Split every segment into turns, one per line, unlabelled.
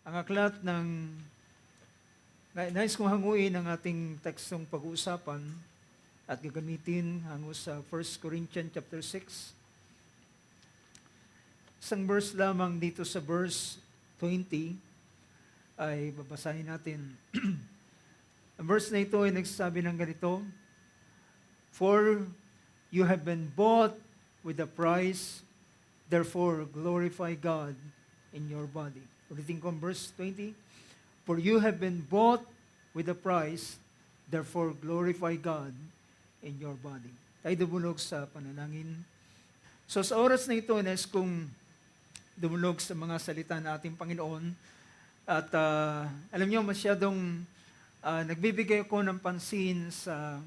Ang aklat ng nais kong hanguin ang ating tekstong pag-uusapan at gagamitin hango sa 1 Corinthians chapter 6. Isang verse lamang dito sa verse 20 ay babasahin natin. Ang verse na ito ay nagsasabi ng ganito, "For you have been bought with a price, therefore glorify God in your body." Ulitin ko ang verse 20. "For you have been bought with a price, therefore glorify God in your body." Tayo dumulog sa panalangin. So sa oras na ito, nais kong dumulog sa mga salita ng ating Panginoon. At alam niyo, masyadong nagbibigay ako ng pansin sa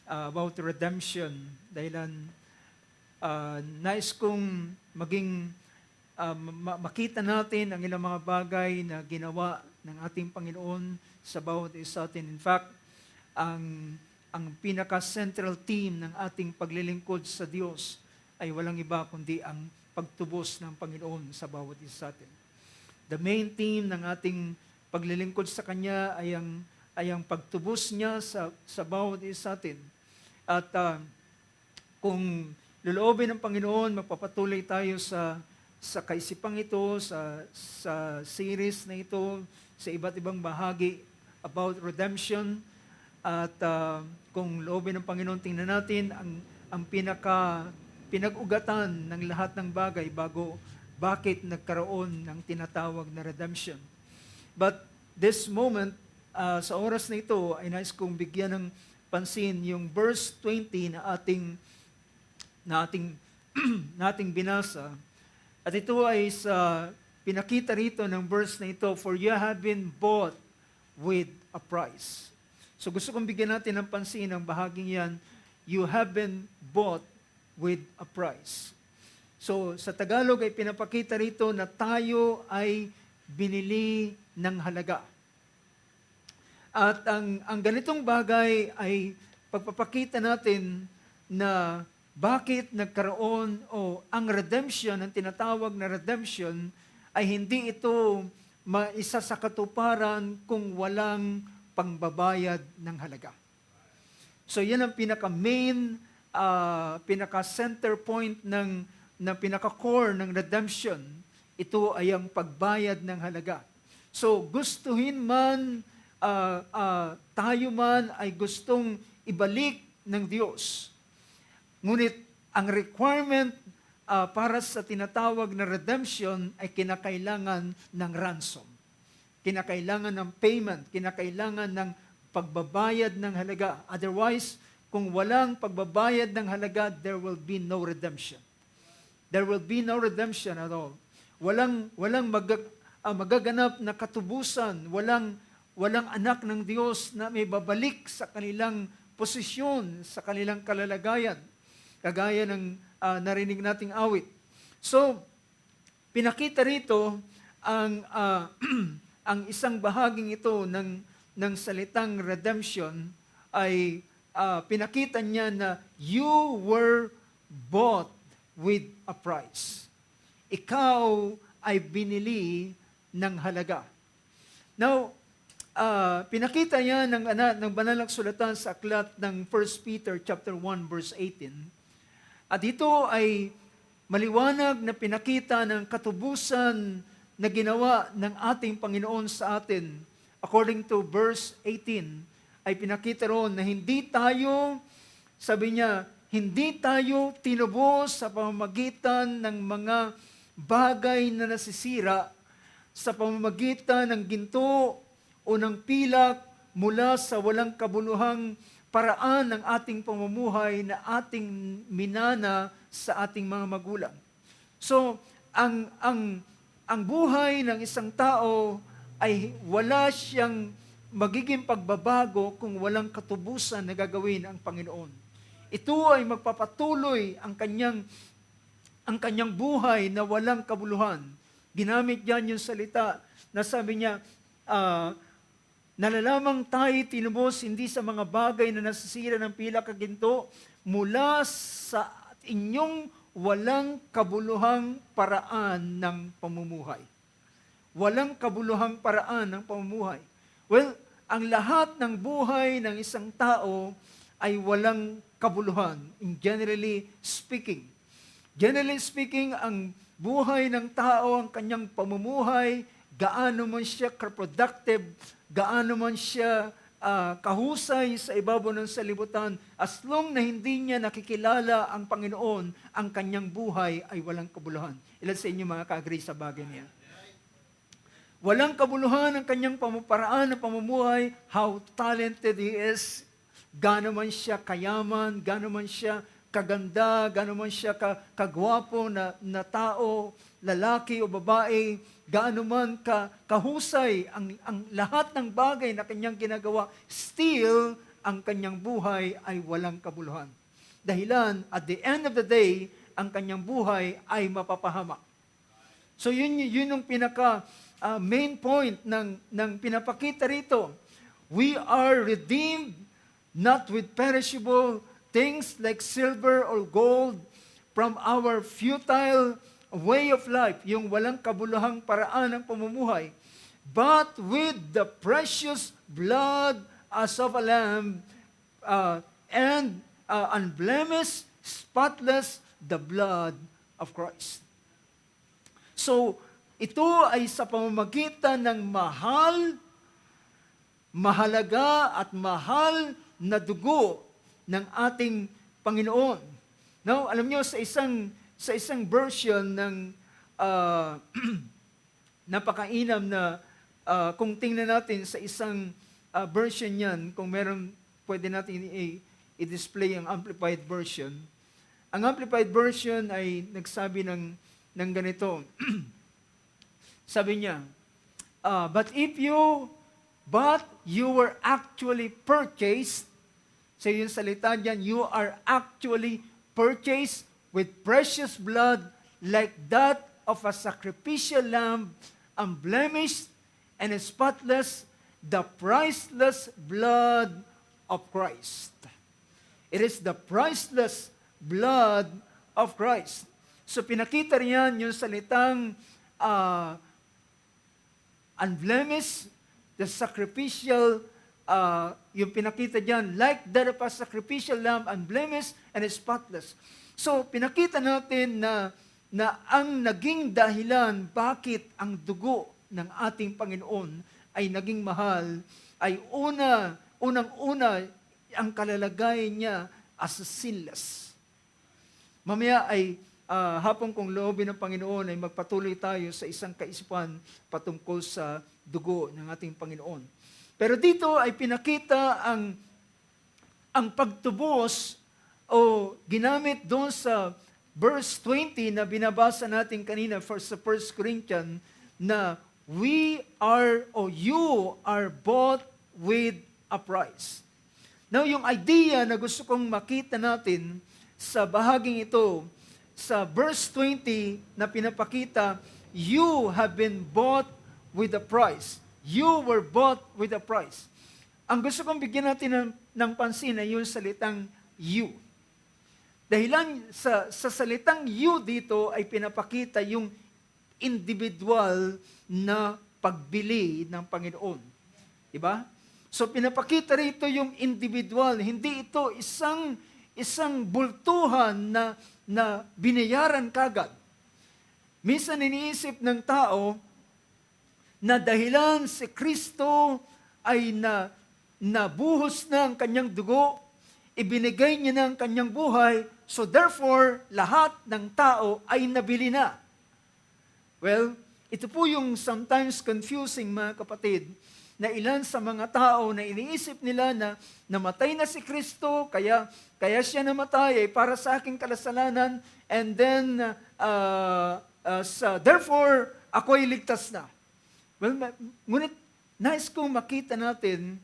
about redemption. Dahilan nais kong maging makita natin ang ilang mga bagay na ginawa ng ating Panginoon sa bawat isa atin. In fact, ang pinaka-central theme ng ating paglilingkod sa Diyos ay walang iba kundi ang pagtubos ng Panginoon sa bawat isa atin. The main theme ng ating paglilingkod sa Kanya ay ang pagtubos niya sa bawat isa atin. At kung loloobin ng Panginoon, magpapatuloy tayo sa kaisipang ito, sa series na ito, sa iba't ibang bahagi about redemption. At kung loobin ng Panginoon, tingnan natin ang pinag-ugatan ng lahat ng bagay bago bakit nagkaroon ng tinatawag na redemption. But this moment, sa oras na ito, ay nais kong bigyan ng pansin yung verse 20 na ating binasa. At ito ay pinakita rito ng verse na ito, "For you have been bought with a price." So gusto kong bigyan natin ng pansin ang bahaging yan, you have been bought with a price. So sa Tagalog ay pinapakita rito na tayo ay binili ng halaga. At ang ganitong bagay ay pagpapakita natin na bakit nagkaroon o ang redemption, ang tinatawag na redemption, ay hindi ito maisa sa katuparan kung walang pangbabayad ng halaga. So yan ang pinaka-main, pinaka-center point na pinaka-core ng redemption. Ito ay ang pagbayad ng halaga. So gustuhin man, tayo man ay gustong ibalik ng Diyos. Ngunit ang requirement para sa tinatawag na redemption ay kinakailangan ng ransom. Kinakailangan ng payment, kinakailangan ng pagbabayad ng halaga. Otherwise, kung walang pagbabayad ng halaga, there will be no redemption. There will be no redemption at all. Walang magaganap na katubusan, walang anak ng Diyos na may babalik sa kanilang posisyon, sa kanilang kalalagayan. Kagaya ng narinig nating awit. So, pinakita rito ang isang bahaging ito ng salitang redemption ay pinakita niya na you were bought with a price. Ikaw ay binili ng halaga. Now, pinakita niya ng banal na sulatan sa aklat ng 1 Peter chapter 1 verse 18. At ito ay maliwanag na pinakita ng katubusan na ginawa ng ating Panginoon sa atin. According to verse 18, ay pinakita roon na hindi tayo, sabi niya, hindi tayo tinubos sa pamamagitan ng mga bagay na nasisira, sa pamamagitan ng ginto o ng pilak mula sa walang kabuluhang paraan ng ating pamumuhay na ating minana sa ating mga magulang. So, ang buhay ng isang tao ay wala siyang magiging pagbabago kung walang katubusan na gagawin ang Panginoon. Ito ay magpapatuloy ang kanyang buhay na walang kabuluhan. Ginamit yan yung salita na sabi niya, nalalamang tayo tinubos hindi sa mga bagay na nasisira ng pilak at ginto mula sa inyong walang kabuluhang paraan ng pamumuhay. walang kabuluhang paraan ng pamumuhay. Well, ang lahat ng buhay ng isang tao ay walang kabuluhan, in generally speaking. Generally speaking, ang buhay ng tao, ang kanyang pamumuhay, gaano man siya ka-productive, gaano man siya kahusay sa ibabaw ng salibutan, as long na hindi niya nakikilala ang Panginoon, ang kanyang buhay ay walang kabuluhan. Ilan sa inyo mga ka-agree sa bagay niya? Walang kabuluhan ang kanyang pamuparaan ng pamumuhay, how talented he is, gaano man siya kayaman, gaano man siya kaganda, gaano man siya kagwapo na tao, lalaki o babae, gaano man kahusay ang lahat ng bagay na kanyang ginagawa, still, ang kanyang buhay ay walang kabuluhan. Dahilan, at the end of the day, ang kanyang buhay ay mapapahamak. So yun yung pinaka main point ng pinapakita rito. We are redeemed not with perishable things like silver or gold from our futile way of life, yung walang kabuluhang paraan ng pamumuhay, but with the precious blood as of a lamb and unblemished, spotless, the blood of Christ. So, ito ay sa pamamagitan ng mahalaga at mahal na dugo ng ating Panginoon. Now, alam niyo sa isang version ng napakainam na kung tingnan natin sa isang version niyan, kung meron pwede natin i-display ang amplified version. Ang amplified version ay nagsabi ng ganito. Sabi niya, but you were actually purchased, so yung salita diyan, you are actually purchased with precious blood like that of a sacrificial lamb, unblemished and spotless, the priceless blood of Christ. It is the priceless blood of Christ. So pinakita riyan yung salitang unblemished, the sacrificial, yung pinakita diyan, like that of a sacrificial lamb, unblemished and spotless. So, pinakita natin na ang naging dahilan bakit ang dugo ng ating Panginoon ay naging mahal, ay unang-una, ang kalalagay niya as sinless. Mamaya ay hapon kung loobin ng Panginoon ay magpatuloy tayo sa isang kaisipan patungkol sa dugo ng ating Panginoon. Pero dito ay pinakita ang pagtubos o ginamit doon sa verse 20 na binabasa natin kanina sa 1 Corinthians na we are or you are bought with a price. Now, yung idea na gusto kong makita natin sa bahaging ito, sa verse 20 na pinapakita, you have been bought with a price. You were bought with a price. Ang gusto kong bigyan natin ng pansin ay yung salitang you. Dahilan sa salitang you dito ay pinapakita yung individual na pagbili ng Panginoon. Diba? So pinapakita rito yung individual. Hindi ito isang bultuhan na binayaran kagad. Minsan iniisip ng tao na dahilan si Kristo ay nabuhos na ang kanyang dugo, ibinigay niya na ang kanyang buhay, so therefore, lahat ng tao ay nabili na. Well, ito po yung sometimes confusing mga kapatid, na ilan sa mga tao na iniisip nila na namatay na si Kristo, kaya siya namatay ay para sa aking kasalanan, and then, therefore, ako ay ligtas na. Well, ngunit nais kong makita natin,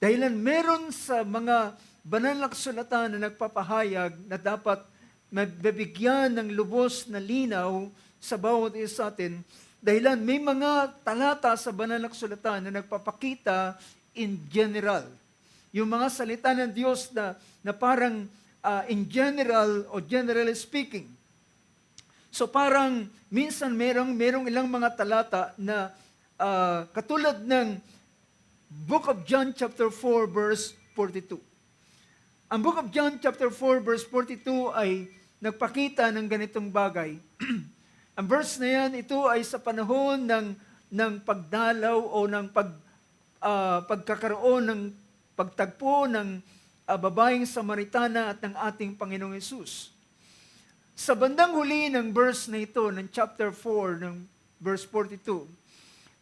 dahilan meron sa mga banal na kasulatan na nagpapahayag na dapat mabibigyan ng lubos na linaw sa bawat isa atin, dahilan may mga talata sa banal na kasulatan na nagpapakita in general. Yung mga salita ng Diyos na parang in general o generally speaking. So parang minsan merong ilang mga talata na katulad ng Book of John chapter 4 verse 42. Ang Book of John chapter 4 verse 42 ay nagpakita ng ganitong bagay. Ang verse na yan, ito ay sa panahon ng pagdalaw o ng pagkakaroon ng pagtagpo ng babaeng Samaritana at ng ating Panginoong Hesus. Sa bandang huli ng verse na ito, ng chapter 4, ng verse 42,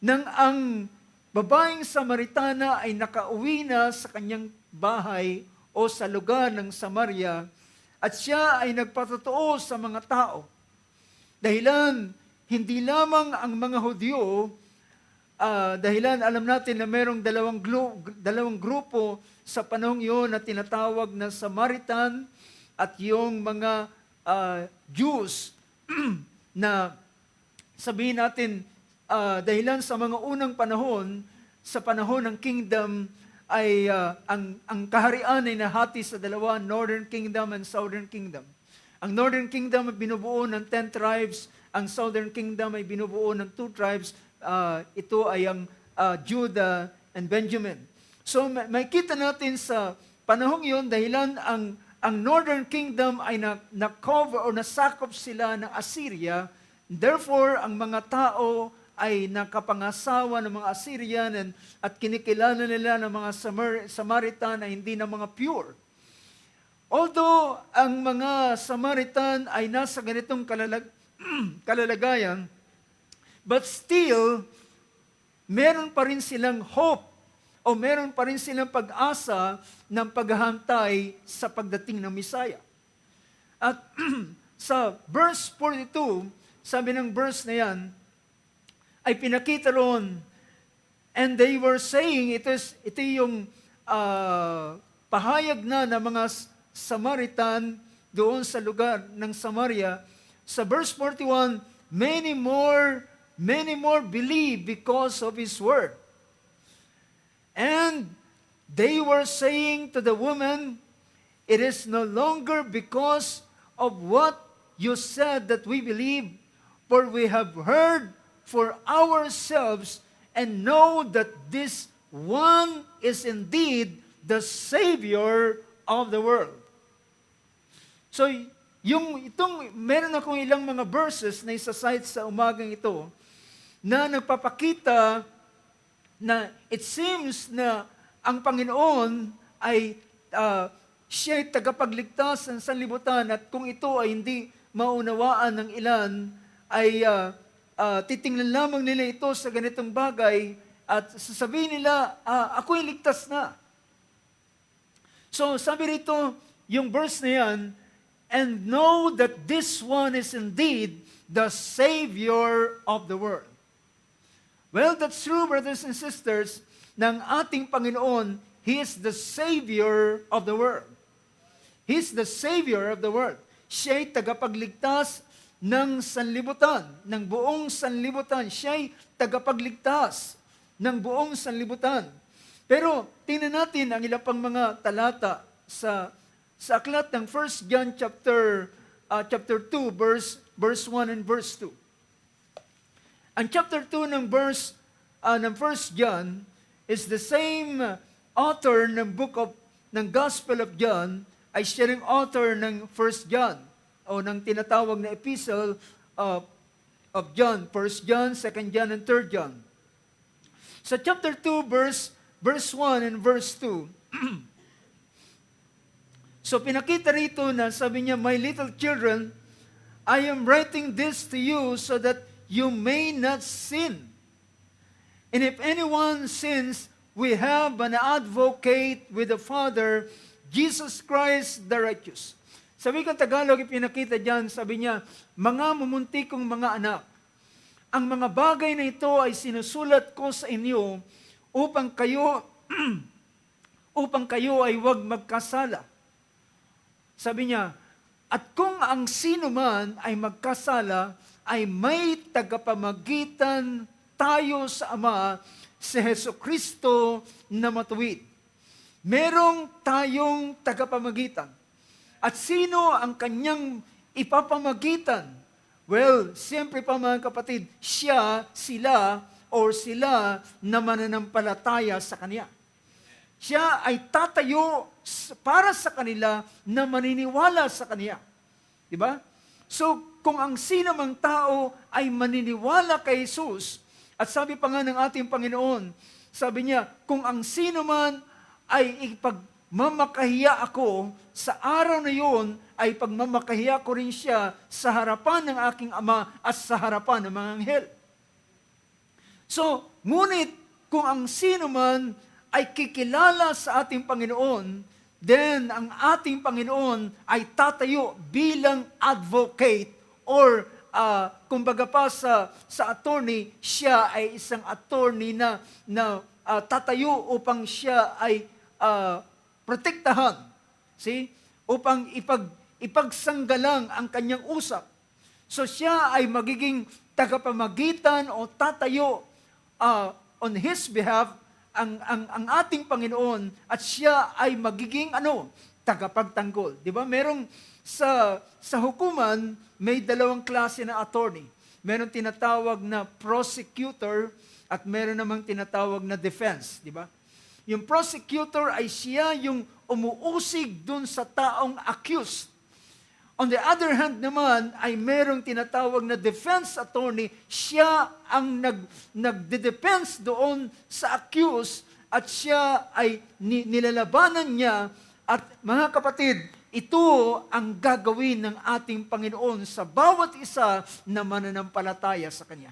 nang ang babaeng Samaritana ay nakauwi na sa kanyang bahay o sa lugar ng Samaria, at siya ay nagpatotoo sa mga tao. Dahilan, hindi lamang ang mga Hudyo, dahilan alam natin na merong dalawang grupo sa panahong iyon na tinatawag na Samaritan at yung mga Jews na sabihin natin dahilan sa mga unang panahon, sa panahon ng kingdom ay ang kaharian ay nahati sa dalawa, Northern Kingdom and Southern Kingdom. Ang Northern Kingdom ay binubuo ng 10 tribes, ang Southern Kingdom ay binubuo ng 2 tribes. Ito ay ang Judah and Benjamin. So may kita natin sa panahong iyon dahilan ang Northern Kingdom ay na-cover o nasakop sila ng Assyria. Therefore, ang mga tao ay nakapangasawa ng mga Assyrian at kinikilala nila ng mga Samaritan na hindi na mga pure. Although ang mga Samaritan ay nasa ganitong kalalagayan, but still, meron pa rin silang hope o meron pa rin silang pag-asa ng paghahantay sa pagdating ng Messiah. At sa verse 42, sabi ng verse na yan, ay pinakita roon, and they were saying, ito yung pahayag na ng mga Samaritan doon sa lugar ng Samaria. Sa verse 41, many more believe because of his word. And they were saying to the woman, it is no longer because of what you said that we believe, for we have heard for ourselves and know that this one is indeed the Savior of the world. So, meron akong ilang mga verses na isa-cite sa umagang ito na nagpapakita na it seems na ang Panginoon ay siya'y tagapagligtas ng sanlibutan, at kung ito ay hindi maunawaan ng ilan, ay titingnan lamang nila ito sa ganitong bagay at sasabihin nila, ako'y ligtas na. So sabi rito, yung verse na yan, and know that this one is indeed the Savior of the world. Well, that's true, brothers and sisters, ng ating Panginoon, He is the Savior of the world. He's the Savior of the world. Siya'y tagapagligtas ng sanlibutan, ng buong sanlibutan. Siya'y tagapagligtas ng buong sanlibutan. Pero tingnan natin ang ilang pang mga talata sa aklat ng 1 John chapter 2 verse 1 and verse 2. Ang chapter 2 ng 1 John is the same author ng Gospel of John ay siya ring author ng 1 John o ng tinatawag na epistle of John, 1 John, 2 John, and 3 John. Sa chapter 2 verse 1 and verse 2, so pinakita rito na sabi niya, my little children, I am writing this to you so that you may not sin. And if anyone sins, we have an advocate with the Father, Jesus Christ the righteous. Sabi kong Tagalog, ipinakita dyan, sabi niya, mga mumuntikong mga anak, ang mga bagay na ito ay sinusulat ko sa inyo upang kayo ay huwag magkasala. Sabi niya, at kung ang sino man ay magkasala, ay may tagapamagitan tayo sa Ama, si Jesucristo na matuwid. Merong tayong tagapamagitan. At sino ang kanyang ipapamagitan Well, siyempre pa mga kapatid, sila na mananampalataya sa Kanya. Siya ay tatayo para sa kanila na maniniwala sa Kanya. Diba? So, kung ang sinamang tao ay maniniwala kay Jesus, at sabi pa nga ng ating Panginoon, sabi niya, kung ang sino man ay ipagmamakahiya ako, sa araw na yon ay pagmamakahiya ko rin siya sa harapan ng aking Ama at sa harapan ng mga anghel. So, ngunit kung ang sino man ay kikilala sa ating Panginoon, then ang ating Panginoon ay tatayo bilang advocate or kumbaga pa sa attorney, siya ay isang attorney na tatayo upang siya ay protektahan. See? Upang ipagsanggalang ang kanyang usap. So siya ay magiging tagapamagitan o tatayo on His behalf ang ating Panginoon at siya ay magiging tagapagtanggol. Di ba? Merong sa hukuman, may dalawang klase na attorney. Merong tinatawag na prosecutor at meron namang tinatawag na defense. Di ba? Yung prosecutor ay siya yung umuusig dun sa taong accused. On the other hand naman, ay merong tinatawag na defense attorney, siya ang nagde-defense doon sa accused at siya ay nilalabanan niya. At mga kapatid, ito ang gagawin ng ating Panginoon sa bawat isa na mananampalataya sa Kanya.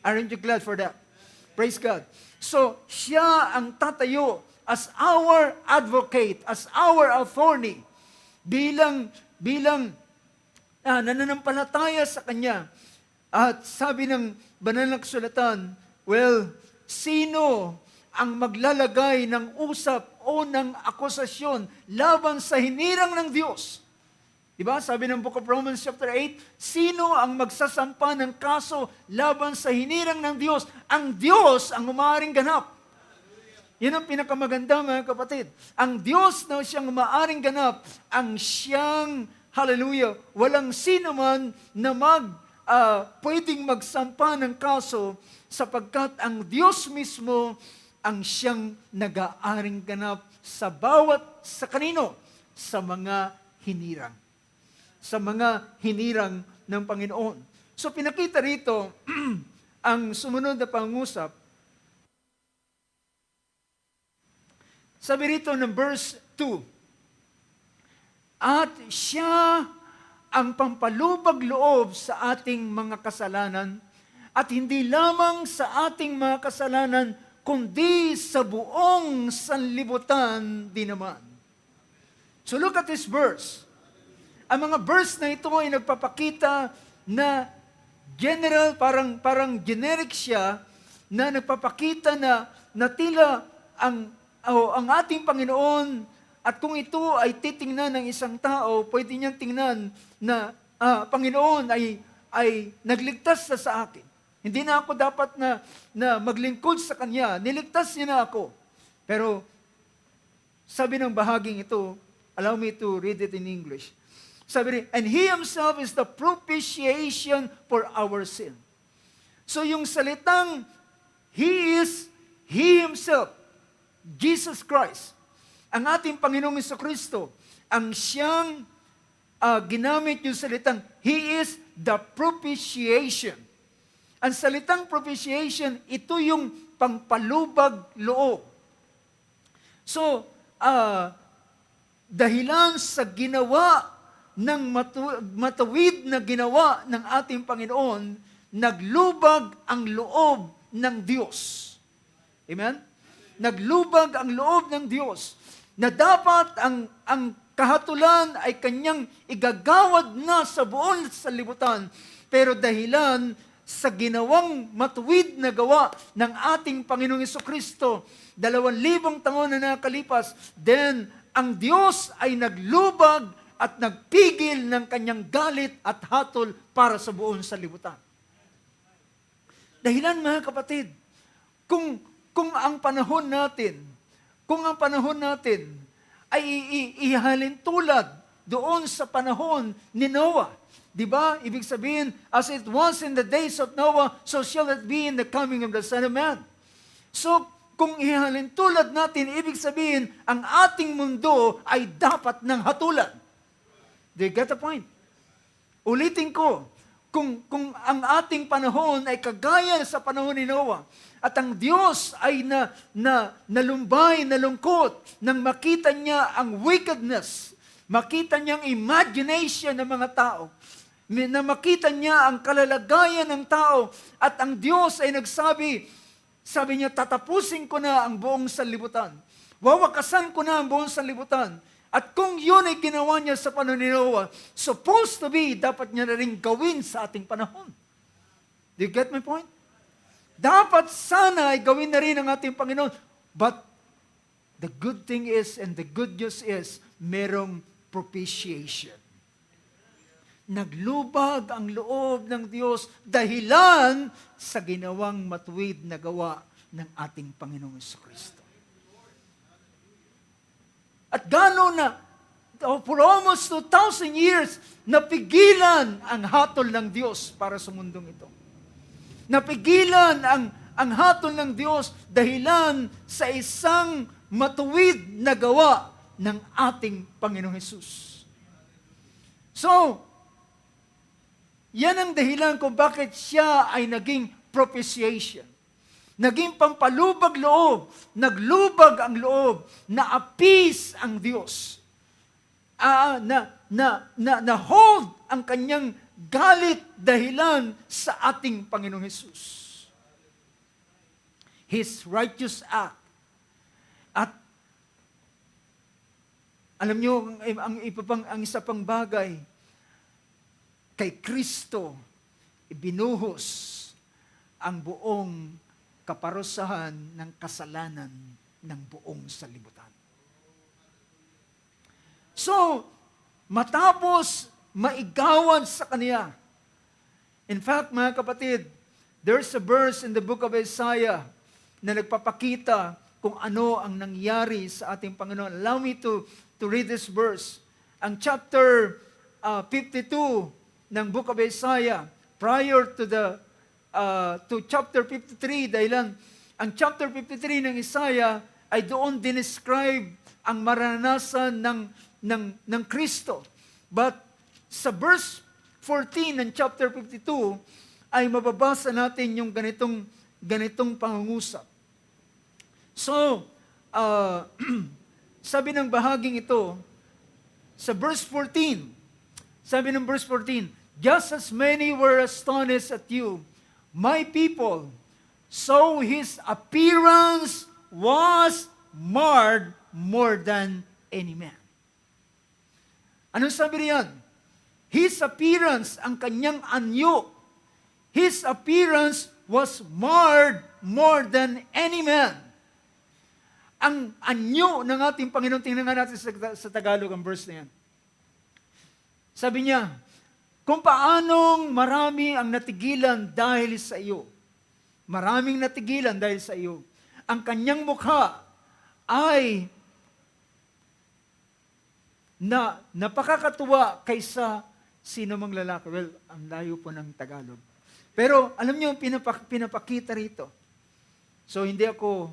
Aren't you glad for that? Praise God. So, siya ang tatayo as our advocate, as our attorney, bilang nananampalataya sa Kanya. At sabi ng banal na kasulatan, well, sino ang maglalagay ng usap o ng akusasyon laban sa hinirang ng Diyos? Diba? Sabi ng Book of Romans chapter 8, sino ang magsasampa ng kaso laban sa hinirang ng Diyos? Ang Diyos ang umaaring ganap. Yan ang pinakamaganda, mga kapatid. Ang Diyos na siyang umaaring ganap, ang siyang, hallelujah, walang sino man na pwedeng magsampa ng kaso sapagkat ang Diyos mismo ang siyang nag-aaring ganap sa kanino? Sa mga hinirang. Sa mga hinirang ng Panginoon. So pinakita rito ang sumunod na pangusap. Sabi rito ng verse 2, at siya ang pampalubag loob sa ating mga kasalanan at hindi lamang sa ating mga kasalanan kundi sa buong sanlibutan din naman. So look at this verse. Ang mga verse na ito ay nagpapakita na general, parang generic siya, na nagpapakita na tila ang ating Panginoon, at kung ito ay titingnan ng isang tao, pwede niyang tingnan na Panginoon ay nagligtas na sa akin. Hindi na ako dapat na maglingkod sa Kanya. Niligtas niya na ako. Pero sabi ng bahaging ito, allow me to read it in English. Sabi rin, and He Himself is the propitiation for our sin. So yung salitang He Himself, Jesus Christ, ang ating Panginoong Jesucristo, ang siyang ginamit yung salitang He is the propitiation. Ang salitang propitiation, ito yung pampalubag loob. So, dahilan sa ginawa ng matuwid na ginawa ng ating Panginoon, naglubag ang loob ng Diyos. Amen? Naglubag ang loob ng Diyos na dapat ang kahatulan ay Kanyang igagawad na sa buong sanlibutan, pero dahilan sa ginawang matuwid na gawa ng ating Panginoong Jesucristo, 2,000 taon na nakalipas, then ang Diyos ay naglubag at nagpigil ng Kanyang galit at hatol para sa buong sanlibutan. Dahilan, mga kapatid, kung ang panahon natin ay ihalin tulad doon sa panahon ni Noah, Di ba? Ibig sabihin, as it was in the days of Noah, so shall it be in the coming of the Son of Man. So, kung ihalin tulad natin, ibig sabihin, ang ating mundo ay dapat ng hatulan. Do you get the point? Ulitin ko, kung ang ating panahon ay kagaya sa panahon ni Noah, at ang Diyos ay nalumbay, nalungkot, nang makita niya ang wickedness, makita niya ang imagination ng mga tao, na makita niya ang kalalagayan ng tao, at ang Diyos ay nagsabi, sabi niya, tatapusin ko na ang buong sanlibutan. Wawakasan ko na ang buong sanlibutan. At kung yun ay ginawa niya sa panahon ni Noah, supposed to be, dapat niya na rin gawin sa ating panahon. Do you get my point? Dapat sana ay gawin na rin ng ating Panginoon. But the good thing is, and the good news is, merong propitiation. Naglubag ang loob ng Diyos dahilan sa ginawang matuwid na gawa ng ating Panginoong Jesucristo. At gano'n na, for almost 2,000 years, napigilan ang hatol ng Diyos para sa mundong ito. Napigilan ang hatol ng Diyos dahilan sa isang matuwid na gawa ng ating Panginoong Hesus. So, yan ang dahilan kung bakit siya ay naging propitiation. Naging pampalubag loob, naglubag ang loob, na-appease ang Diyos. Na-hold ang kanyang galit dahilan sa ating Panginoong Hesus. His righteous act. At alam niyo, ang isa pang bagay, kay Kristo, ibinuhos ang buong kaparusahan ng kasalanan ng buong sanlibutan. So, matapos maigawan sa Kanya, in fact, mga kapatid, there's a verse in the book of Isaiah na nagpapakita kung ano ang nangyari sa ating Panginoon. Allow me to read this verse. Ang chapter 52 ng book of Isaiah, prior to chapter 53, dahilan ang chapter 53 ng Isaiah ay doon dinescribe ang maranasan ng Kristo. But sa verse 14 ng chapter 52 ay mababasa natin yung ganitong pangungusap. So, sabi ng bahaging ito, sa verse 14, sabi ng verse 14, just as many were astonished at you, my people, so his appearance was marred more than any man. Anong sabi riyan? His appearance, ang kanyang anyo, his appearance was marred more than any man. Ang anyo ng ating Panginoon, tingnan nga natin sa Tagalog ang verse na yan. Sabi niya, kung paanong marami ang natigilan dahil sa iyo. Maraming natigilan dahil sa iyo. Ang kanyang mukha ay napakakatuwa kaysa sino mang lalaki. Well, ang layo po ng Tagalog. Pero alam niyo, pinapakita rito. So hindi ako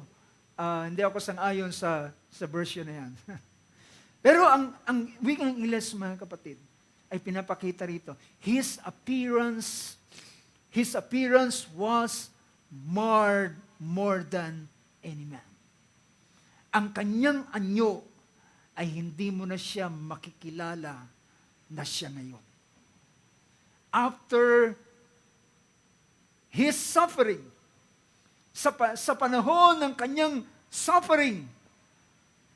sang-ayon sa version na yan. Pero ang wikang Ingles, mga kapatid, ay pinapakita rito. His appearance was marred more than any man. Ang kanyang anyo ay hindi mo na siya makikilala na siya ngayon. After his suffering, sa panahon ng kanyang suffering,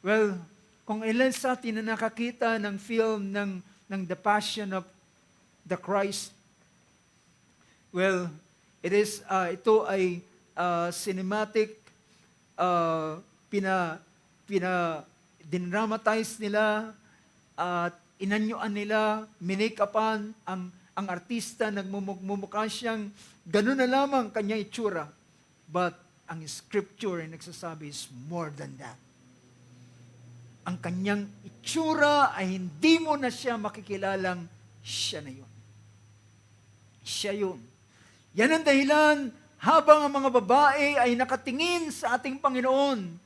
well, kung ilan sa atin na nakakita ng film ng The Passion of the Christ, well, ito ay cinematic, dinramatize nila, at inanyuan nila, minake-upan ang artista, nagmumukha siyang ganun na lamang kanyang itsura. But ang scripture ay nagsasabi is more than that. Ang kanyang itsura ay hindi mo na siya makikilalang siya na yun. Siya yun. Yan ang dahilan habang ang mga babae ay nakatingin sa ating Panginoon.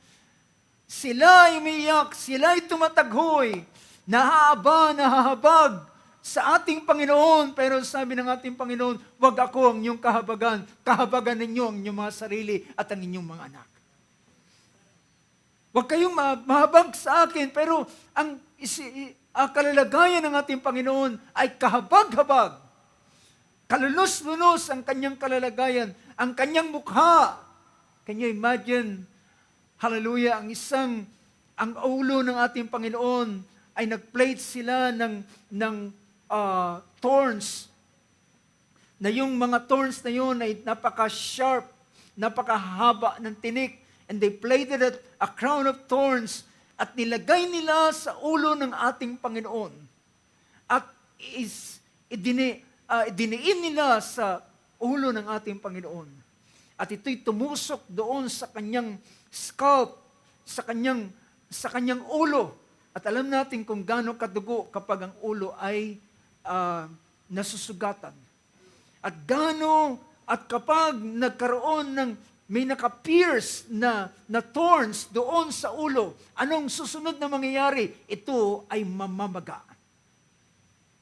Sila ay umiyak, sila ay tumataghoy, nahahabag sa ating Panginoon. Pero sabi ng ating Panginoon, wag ako ang inyong kahabagan. Kahabagan ninyo ang inyong mga sarili at ang inyong mga anak. Wag kayong mahabag sa akin, pero ang kalalagayan ng ating Panginoon ay kahabag-habag. Kalunos-lunos ang kanyang kalalagayan, ang kanyang mukha. Can you imagine, hallelujah, ang ulo ng ating Panginoon ay nag-plate sila ng thorns, na yung mga thorns na yun ay napaka-sharp, napakahaba ng tinik, and they plated a crown of thorns at nilagay nila sa ulo ng ating Panginoon. At diniin nila sa ulo ng ating Panginoon. At ito'y tumusok doon sa kanyang scalp, sa kanyang ulo. At alam natin kung gaano kadugo kapag ang ulo ay nasusugatan. At kapag nagkaroon ng may naka-pierce na thorns doon sa ulo, anong susunod na mangyayari? Ito ay mamamaga.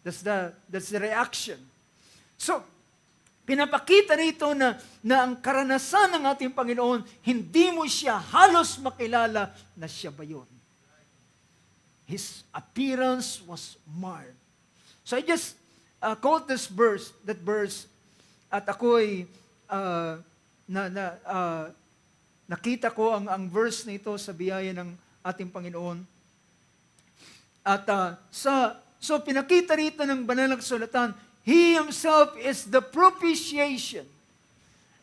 That's the reaction. So, pinapakita rito na ang karanasan ng ating Panginoon, hindi mo siya halos makilala na siya ba yun. His appearance was marred. So I just quote that verse, at ako'y nakita ko ang verse na ito sa biyaya ng ating Panginoon. At so pinakita rito ng banal na kasulatan, He Himself is the propitiation.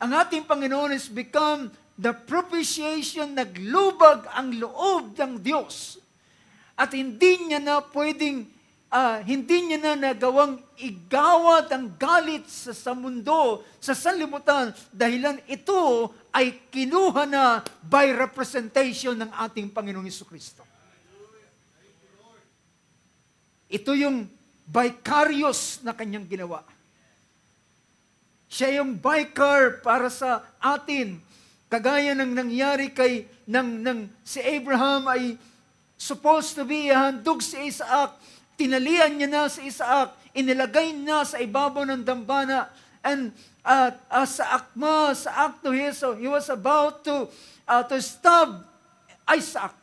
Ang ating Panginoon has become the propitiation, naglubag ang loob ng Diyos. At hindi niya na nagawang igawad ang galit sa mundo, sa sanlibutan, dahilan ito ay kinuha na by representation ng ating Panginoong Jesucristo. Ito yung vicarious na kanyang ginawa. Siya yung vicar para sa atin. Kagaya ng nangyari si Abraham ay supposed to be handog si Isaac. Tinalian niya na si Isaac. Inilagay na sa ibabaw ng dambana. And sa act to his, so he was about to stab Isaac.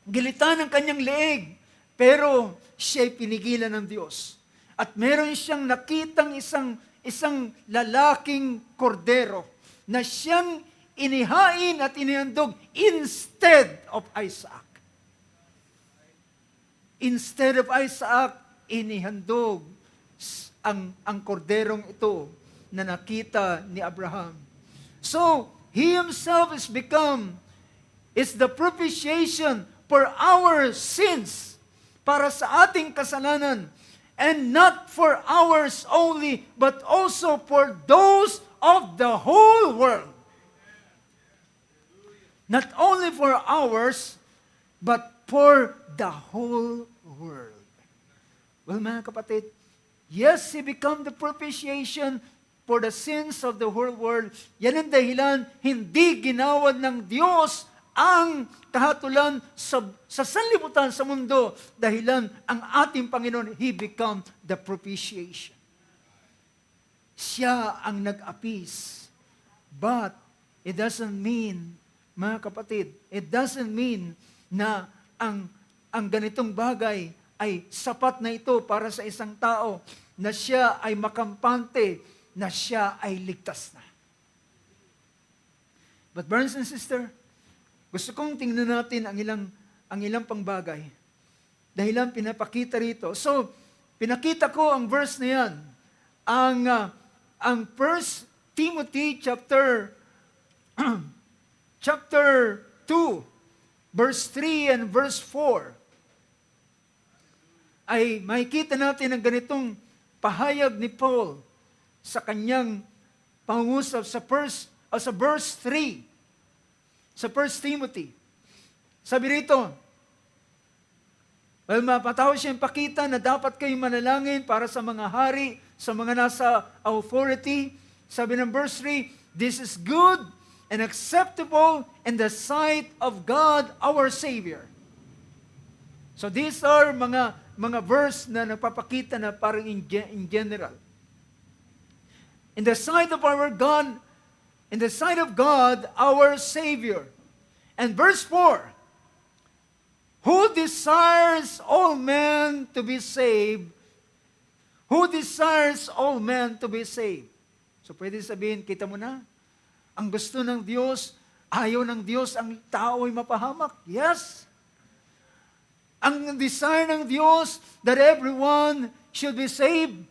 Gilitan ng kanyang leeg. Pero siya'y pinigilan ng Diyos. At meron siyang nakitang isang lalaking kordero na siyang inihain at inihandog instead of Isaac. Instead of Isaac, inihandog ang korderong ito na nakita ni Abraham. So, He Himself is the propitiation for our sins, para sa ating kasalanan, and not for ours only, but also for those of the whole world. Not only for ours, but for the whole world. Well, mga kapatid, yes, He became the propitiation for the sins of the whole world. Yan ang dahilan, hindi ginawad ng Diyos ang kahatulan sa sanlibutan, sa mundo, dahilan ang ating Panginoon, He become the propitiation. Siya ang nag-appease. But, it doesn't mean, mga kapatid, it doesn't mean na ang ganitong bagay ay sapat na ito para sa isang tao, na siya ay makampante, na siya ay ligtas na. But brothers and sisters, gusto kong tingnan natin ang ilang pangbagay. Dahilan pinapakita rito. So, pinakita ko ang verse na yan. Ang 1 Timothy chapter 2, verse 3 and verse 4, ay makikita natin ang ganitong pahayag ni Paul sa kanyang pangungusap sa verse 3. Sa 1 Timothy. Sabi rito, well, mapatawag siyang pakita na dapat kayong manalangin para sa mga hari, sa mga nasa authority. Sabi ng verse 3, this is good and acceptable in the sight of God our Savior. So these are mga verse na nagpapakita na parang in general. In the sight of our God, in the sight of God, our Savior. And verse 4, who desires all men to be saved? Who desires all men to be saved? So pwede sabihin, kita mo na, ang gusto ng Diyos, ayaw ng Diyos, ang tao ay mapahamak. Yes. Ang desire ng Diyos that everyone should be saved.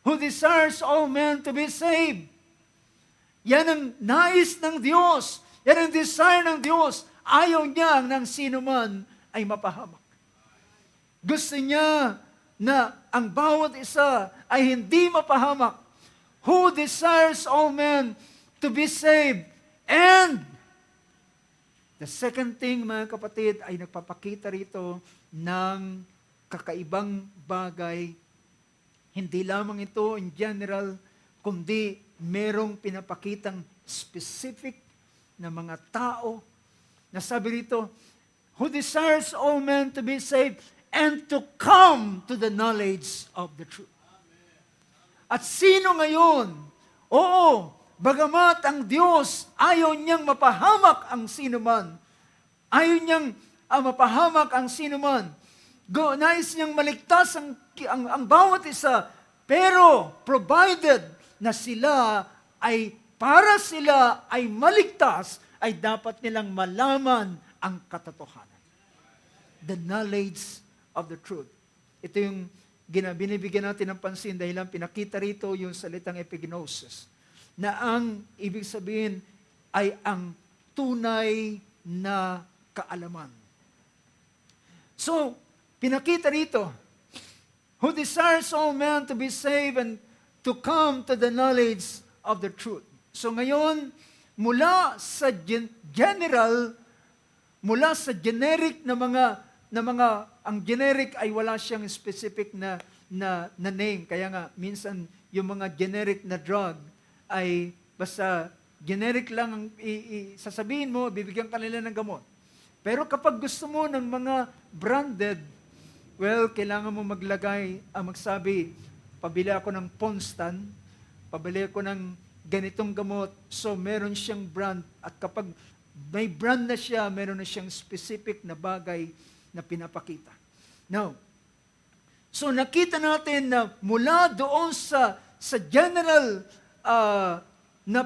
Who desires all men to be saved. Yan ang nais ng Diyos. Yan ang desire ng Diyos. Ayaw niya nang sino man ay mapahamak. Gusto niya na ang bawat isa ay hindi mapahamak. Who desires all men to be saved. And the second thing, mga kapatid, ay nagpapakita rito ng kakaibang bagay. Hindi lamang ito in general, kundi merong pinapakitang specific na mga tao na sabi rito, who desires all men to be saved and to come to the knowledge of the truth. At sino ngayon? Oo, bagamat ang Diyos ayaw niyang mapahamak ang sinuman. Ayaw niyang mapahamak ang sinuman. Nais niyang maligtas ang bawat isa. Pero provided na para sila ay maligtas, ay dapat nilang malaman ang katotohanan. The knowledge of the truth. Ito yung binibigyan natin ng pansin dahil ang pinakita rito yung salitang epignosis. Na ang ibig sabihin ay ang tunay na kaalaman. So, pinakita rito, who desires all men to be saved and to come to the knowledge of the truth. So ngayon, mula sa generic na mga ang generic ay wala siyang specific na name. Kaya nga minsan yung mga generic na drug ay basta generic lang ang sasabihin mo, bibigyan ka nila ng gamot. Pero kapag gusto mo ng mga branded, well, kailangan mo magsabi, pabili ako ng Ponstan, pabili ako ng ganitong gamot, so meron siyang brand, at kapag may brand na siya, meron na siyang specific na bagay na pinapakita. Now, so nakita natin na mula doon sa general na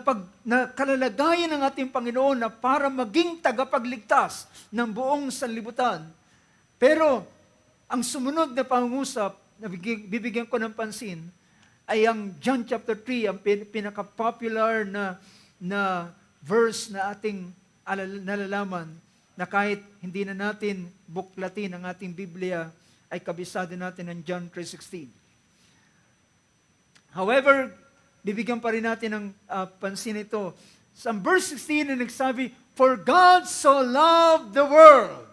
kalalagayan ng ating Panginoon na para maging tagapagligtas ng buong sanlibutan. Pero, ang sumunod na pangungusap na bibigyan ko ng pansin ay ang John chapter 3, ang pinaka-popular na verse na ating nalalaman na kahit hindi na natin buklatin ang ating Biblia, ay kabisado natin ang John 3:16. However, bibigyan pa rin natin ng pansin ito. Sa verse 16 na nagsabi, for God so loved the world.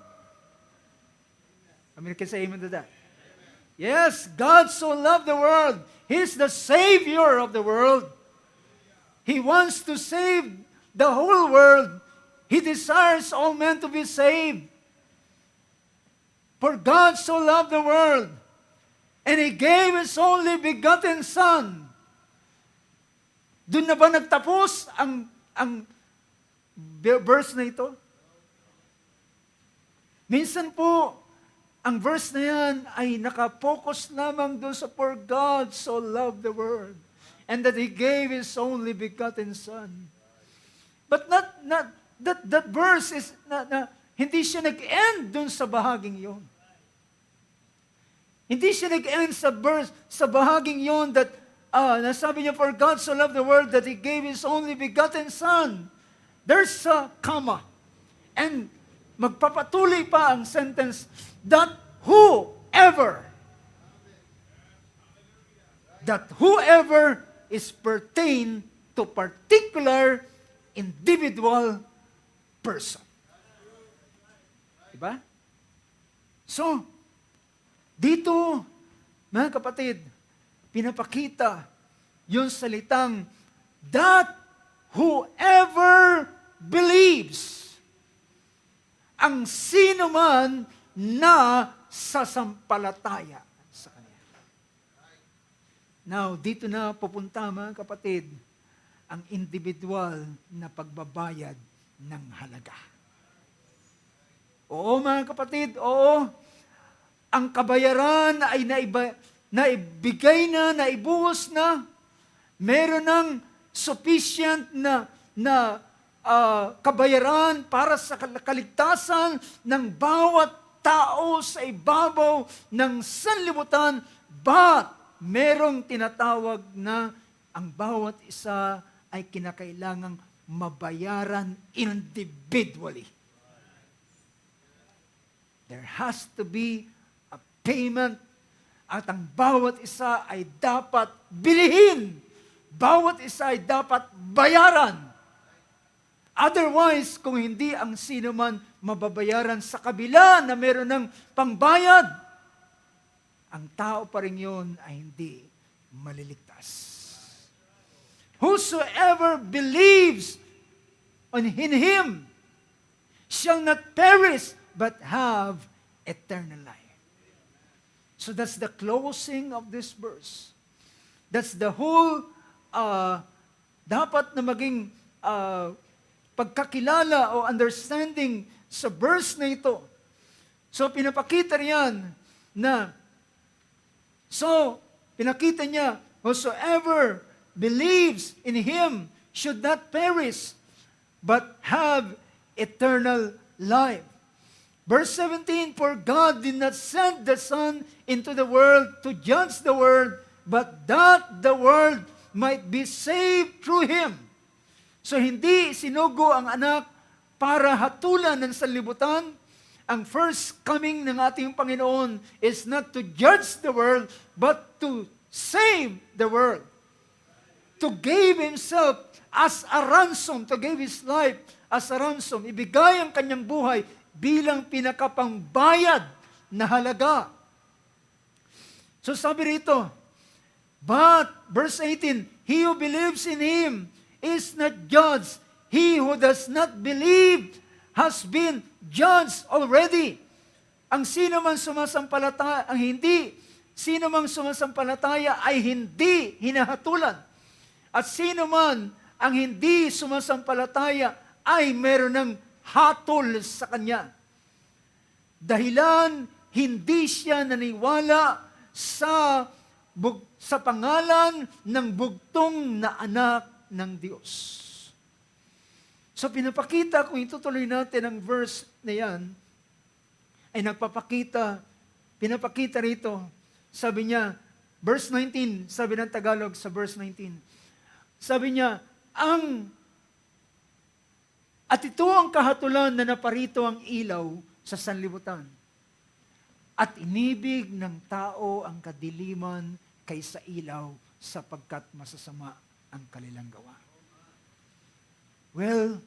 I mean, can say amen to that. Yes, God so loved the world. He's the Savior of the world. He wants to save the whole world. He desires all men to be saved. For God so loved the world, and He gave His only begotten Son. Doon na ba nagtapos ang verse na ito? Minsan po, ang verse na yan ay nakapokus lamang doon sa for God so loved the world, and that He gave His only begotten Son. But that verse is hindi siya nag-end doon sa bahaging yon. Hindi siya nag-end sa bahaging yon that nasabi niya, for God so loved the world that He gave His only begotten Son. There's a comma. And magpapatuloy pa ang sentence, that whoever is pertain to particular individual person. Diba? So, dito, mga kapatid, pinapakita yung salitang, that whoever believes, ang sino man na sasampalataya sa Kanya. Now, dito na pupunta mga kapatid, ang individual na pagbabayad ng halaga. Oo mga kapatid, oo, ang kabayaran ay naibigay na, naibuhos na, meron ng sufficient na kabayaran para sa kaligtasan ng bawat tao sa ibabaw ng sanlibutan, but merong tinatawag na ang bawat isa ay kinakailangang mabayaran individually. There has to be a payment at ang bawat isa ay dapat bilihin. Bawat isa ay dapat bayaran. Otherwise, kung hindi ang sino man mababayaran sa kabila na meron ng pangbayad, ang tao pa rin yun ay hindi maliligtas. Whosoever believes in Him shall not perish, but have eternal life. So that's the closing of this verse. That's the whole dapat na maging pagkakilala o understanding sa verse na ito. So pinapakita riyan na, pinakita niya, whosoever believes in Him should not perish, but have eternal life. Verse 17, for God did not send the Son into the world to judge the world, but that the world might be saved through Him. So hindi sinugo ang anak para hatulan ng sanlibutan. Ang first coming ng ating Panginoon is not to judge the world, but to save the world. To give Himself as a ransom, to give His life as a ransom. Ibigay ang kanyang buhay bilang pinakapangbayad na halaga. So sabi rito, but, verse 18, he who believes in Him is not judged. He who does not believe has been judged already. Ang sino man sumasampalataya, sino man sumasampalataya ay hindi hinahatulan. At sino man ang hindi sumasampalataya ay meron ng hatol sa kanya. Dahilan, hindi siya naniwala sa pangalan ng bugtong na anak ng Diyos. So pinapakita, kung itutuloy natin ang verse na yan, ay pinapakita rito, sabi niya, verse 19, sabi ng Tagalog sa verse 19, sabi niya, at ito ang kahatulan na naparito ang ilaw sa sanlibutan. At inibig ng tao ang kadiliman kaysa ilaw sapagkat masasama ang kanilang gawa. Well,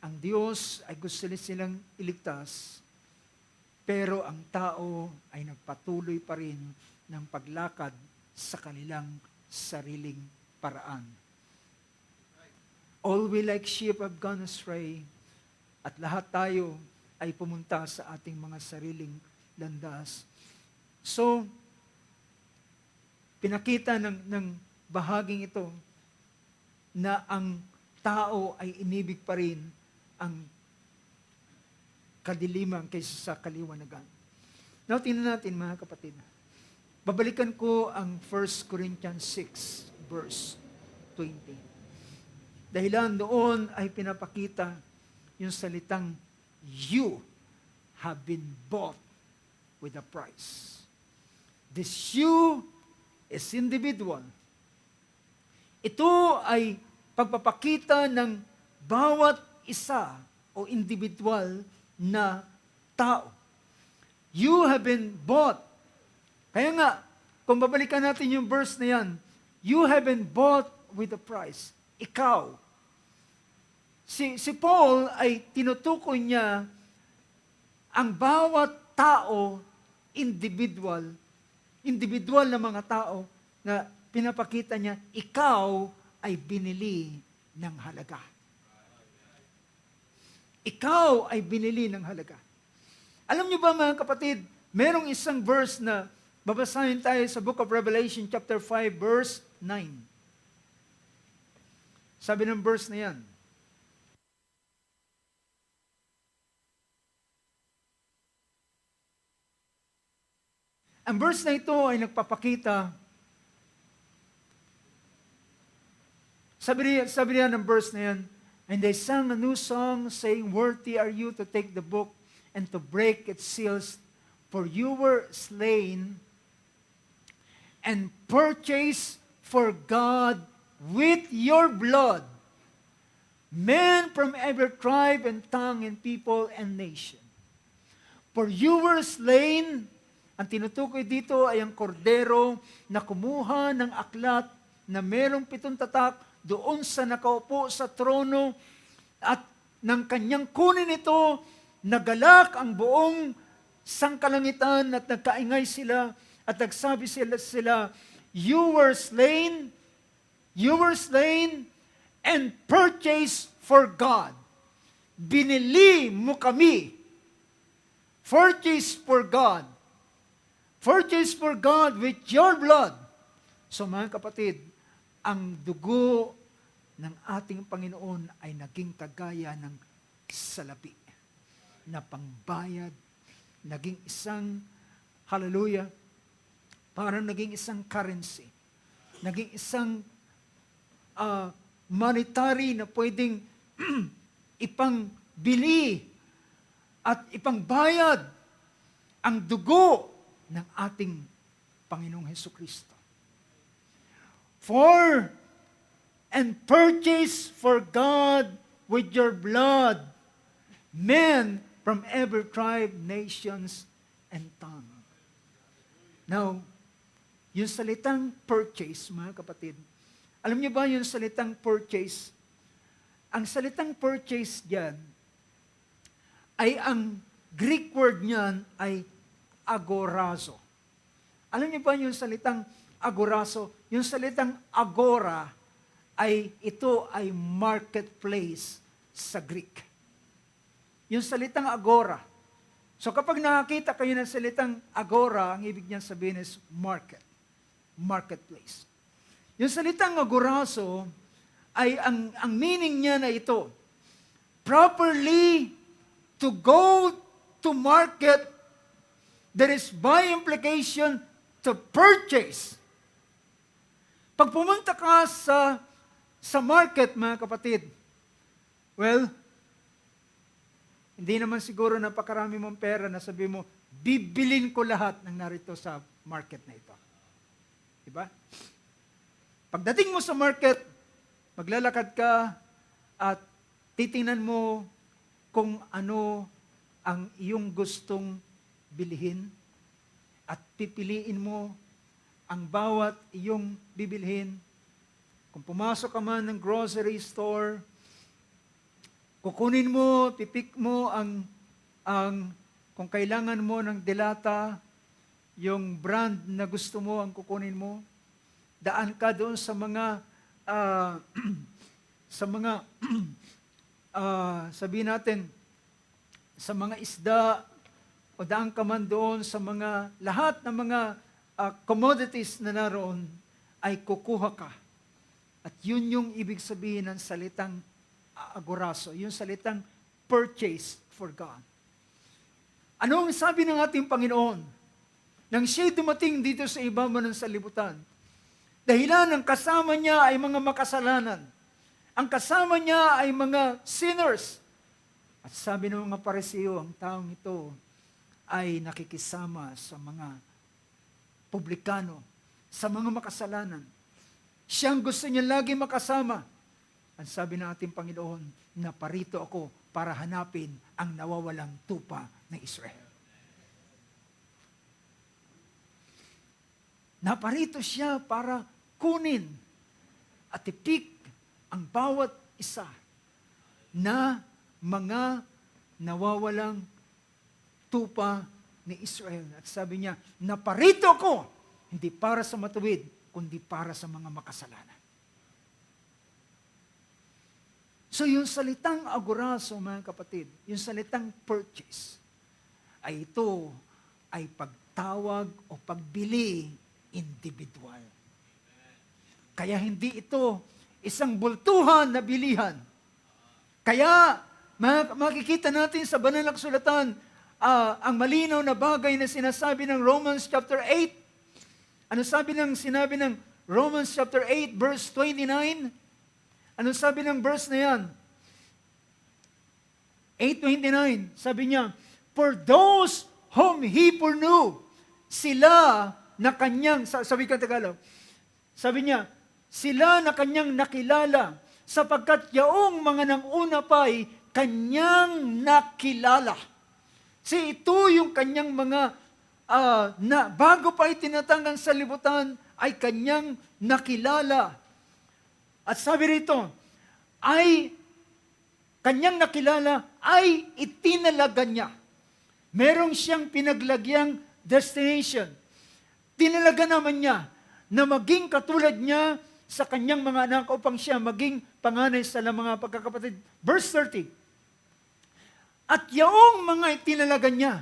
ang Diyos ay gusto silang iligtas, pero ang tao ay nagpatuloy pa rin ng paglakad sa kanilang sariling paraan. All we like sheep have gone astray, at lahat tayo ay pumunta sa ating mga sariling landas. So, pinakita ng bahaging ito na ang tao ay inibig pa rin ang kadiliman kaysa sa kaliwanagan. Now, tingnan natin mga kapatid. Babalikan ko ang 1 Corinthians 6, verse 20. Dahilan doon ay pinapakita yung salitang, you have been bought with a price. This you is individual. Ito ay pagpapakita ng bawat isa o individual na tao. You have been bought. Kaya nga, kung babalikan natin yung verse na yan, you have been bought with a price. Ikaw. Si Paul ay tinutukoy niya ang bawat tao, individual na mga tao na pinapakita niya, ikaw ay binili ng halaga. Ikaw ay binili ng halaga. Alam niyo ba mga kapatid, merong isang verse na babasahin tayo sa Book of Revelation chapter 5 verse 9. Sabi ng verse na yan, ang verse na ito ay nagpapakita, sabi niya ng verse na yan, and they sang a new song saying, worthy are you to take the book and to break its seals, for you were slain and purchased for God with your blood men from every tribe and tongue and people and nation. For you were slain. Ang tinutukoy dito ay ang kordero na kumuha ng aklat na merong 7 tatak doon sa nakaupo sa trono, at ng kanyang kunin ito, nagalak ang buong sangkalangitan at nagkaingay sila at nagsabi sila, you were slain and purchased for God. Binili mo kami. Purchased for God. Purchased for God with your blood. So mga kapatid, ang dugo ng ating Panginoon ay naging kagaya ng salapi na pangbayad, naging isang, hallelujah, parang naging isang currency, naging isang monetary na pwedeng ipangbili at ipangbayad ang dugo ng ating Panginoong Hesukristo. For and purchase for God with your blood men from every tribe, nations, and tongue. Now, yung salitang purchase, mga kapatid, alam niyo ba yung salitang purchase? Ang salitang purchase diyan ay ang Greek word niyan ay agorazo. Alam niyo ba yung salitang agorazo? Yung salitang agora ito ay marketplace sa Greek. Yung salitang agora. So kapag nakakita kayo ng salitang agora, ang ibig niyan sabihin is market. Marketplace. Yung salitang agorazo ay ang meaning niya na ito. Properly to go to market, there is by implication to purchase. Pag pumunta ka sa market, mga kapatid, well, hindi naman siguro napakarami mong pera na sabi mo, bibilin ko lahat ng narito sa market na ito. Diba? Pagdating mo sa market, maglalakad ka at titingnan mo kung ano ang iyong gustong bilhin at pipiliin mo ang bawat iyong bibilhin. Kung pumasok ka man ng grocery store, kukunin mo, pipik mo ang kung kailangan mo ng delata, yung brand na gusto mo ang kukunin mo. Daan ka doon sa mga sabihin natin, sa mga isda, o daan ka man doon sa mga, lahat ng mga commodities na naroon, ay kukuha ka. At yun yung ibig sabihin ng salitang agorazo, yung salitang purchase for God. Ano ang sabi ng ating Panginoon? Nang siya'y dumating dito sa ibabaw ng salibutan, dahilan ng kasama niya ay mga makasalanan. Ang kasama niya ay mga sinners. At sabi ng mga Pariseo, ang taong ito ay nakikisama sa mga publikano, sa mga makasalanan. Siyang gusto niya lagi makasama. Ang sabi ng ating Panginoon, naparito ako para hanapin ang nawawalang tupa ng Israel. Naparito siya para kunin at ipik ang bawat isa na mga nawawalang tupa ni Israel. At sabi niya, naparito ako, hindi para sa matuwid, kundi para sa mga makasalanan. So yung salitang agorazo, mga kapatid, yung salitang purchase, ay ito ay pagtawag o pagbili individual. Kaya hindi ito isang bultuhan na bilihan. Kaya makikita natin sa banal na kasulatan ang malinaw na bagay na sinasabi ng Romans chapter 8. Ano sinabi ng Romans chapter 8 verse 29? Ano sabi ng verse na yan? 8:29, sabi niya, for those whom He foreknew, sila na kanyang, sabi ka Tagalog, sabi niya, sila na kanyang nakilala, sapagkat yaong mga nanguna pa'y kanyang nakilala. Ito yung kanyang mga, na bago pa itinatanggang sa libutan, ay kanyang nakilala. At sabi rito, ay kanyang nakilala, ay itinalaga niya. Merong siyang pinaglagyang destination. Tinalaga naman niya na maging katulad niya sa kanyang mga anak upang siya maging panganay sa mga pagkakapatid. Verse 30. At yaong mga itinalaga niya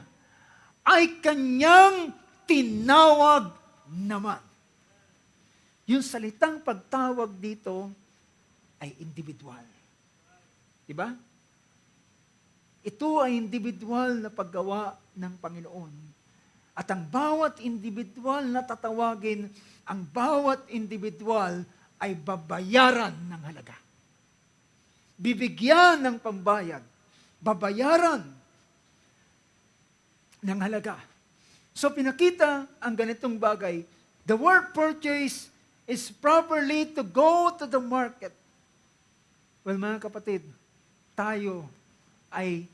ay kanyang tinawag naman. Yung salitang pagtawag dito ay individual. Diba? Ito ay individual na paggawa ng Panginoon. At ang bawat individual na tatawagin, ang bawat individual ay babayaran ng halaga. Bibigyan ng pambayad. Babayaran ng halaga. So pinakita ang ganitong bagay. The word purchase is properly to go to the market. Well, mga kapatid, tayo ay,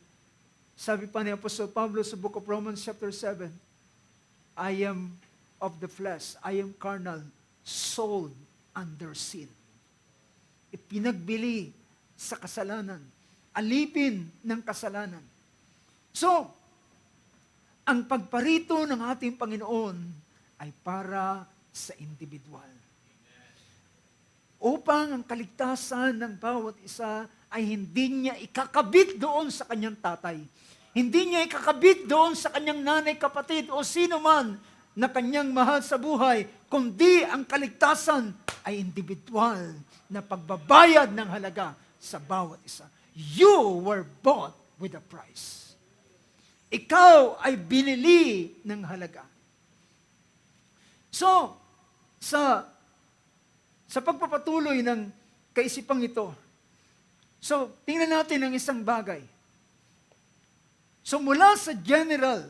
sabi pa ni Apostol Pablo sa Book of Romans chapter 7, I am of the flesh, I am carnal, sold under sin. Ipinagbili sa kasalanan, alipin ng kasalanan. So, ang pagparito ng ating Panginoon ay para sa individual. Upang ang kaligtasan ng bawat isa ay hindi niya ikakabit doon sa kanyang tatay. Hindi niya ikakabit doon sa kanyang nanay, kapatid o sino man na kanyang mahal sa buhay, kundi ang kaligtasan ay individual na pagbabayad ng halaga sa bawat isa. You were bought with a price. Ikaw ay binili ng halaga. So, sa pagpapatuloy ng kaisipang ito, so, tingnan natin ang isang bagay. So, mula sa general,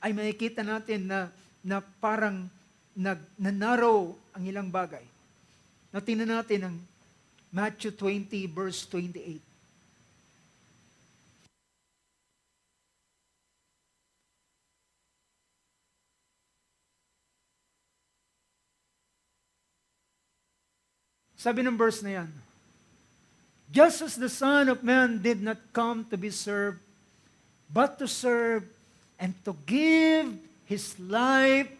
ay makikita natin na parang nanarrow ang ilang bagay. Na tingnan natin ang Matthew 20 verse 28. Sabi ng verse na yan, just as the Son of Man did not come to be served, but to serve and to give His life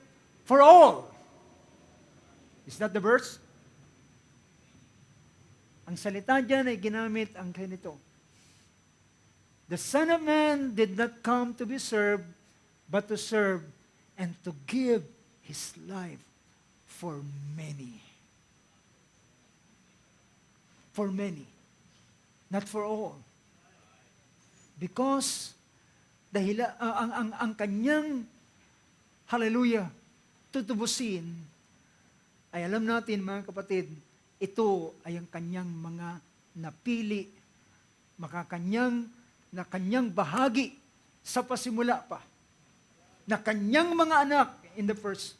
for all. Is that the verse? Ang salita dyan ay ginamit ang ganito. The Son of Man did not come to be served, but to serve and to give His life for many. For many. Not for all. Because ang kanyang hallelujah tutubusin ay alam natin mga kapatid, ito ay ang kanyang mga napili, na kanyang bahagi sa pasimula pa. Na kanyang mga anak in the first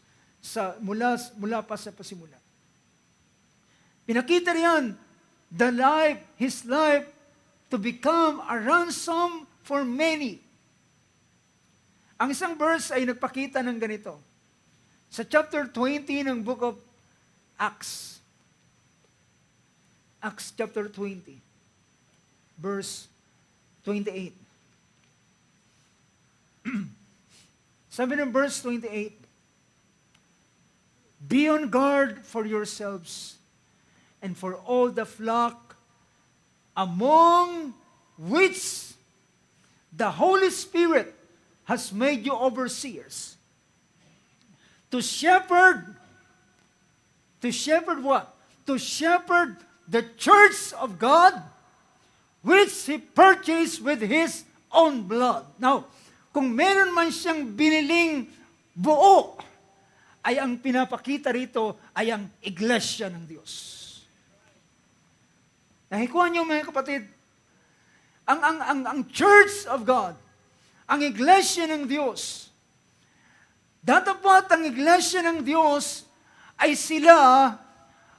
mula pa sa pasimula. Pinakita riyan His life to become a ransom for many. Ang isang verse ay nagpakita ng ganito. Sa chapter 20 ng book of Acts. Acts chapter 20. Verse 28. Sabi ng verse 28, Be on guard for yourselves and for all the flock among which the Holy Spirit has made you overseers. To shepherd what? To shepherd the church of God, which He purchased with His own blood. Now, kung meron man siyang biniling buo, ay ang pinapakita rito ay ang iglesia ng Diyos. Nakikuha niyo mga kapatid, ang church of God, ang iglesia ng Diyos, datapat ang iglesia ng Diyos ay sila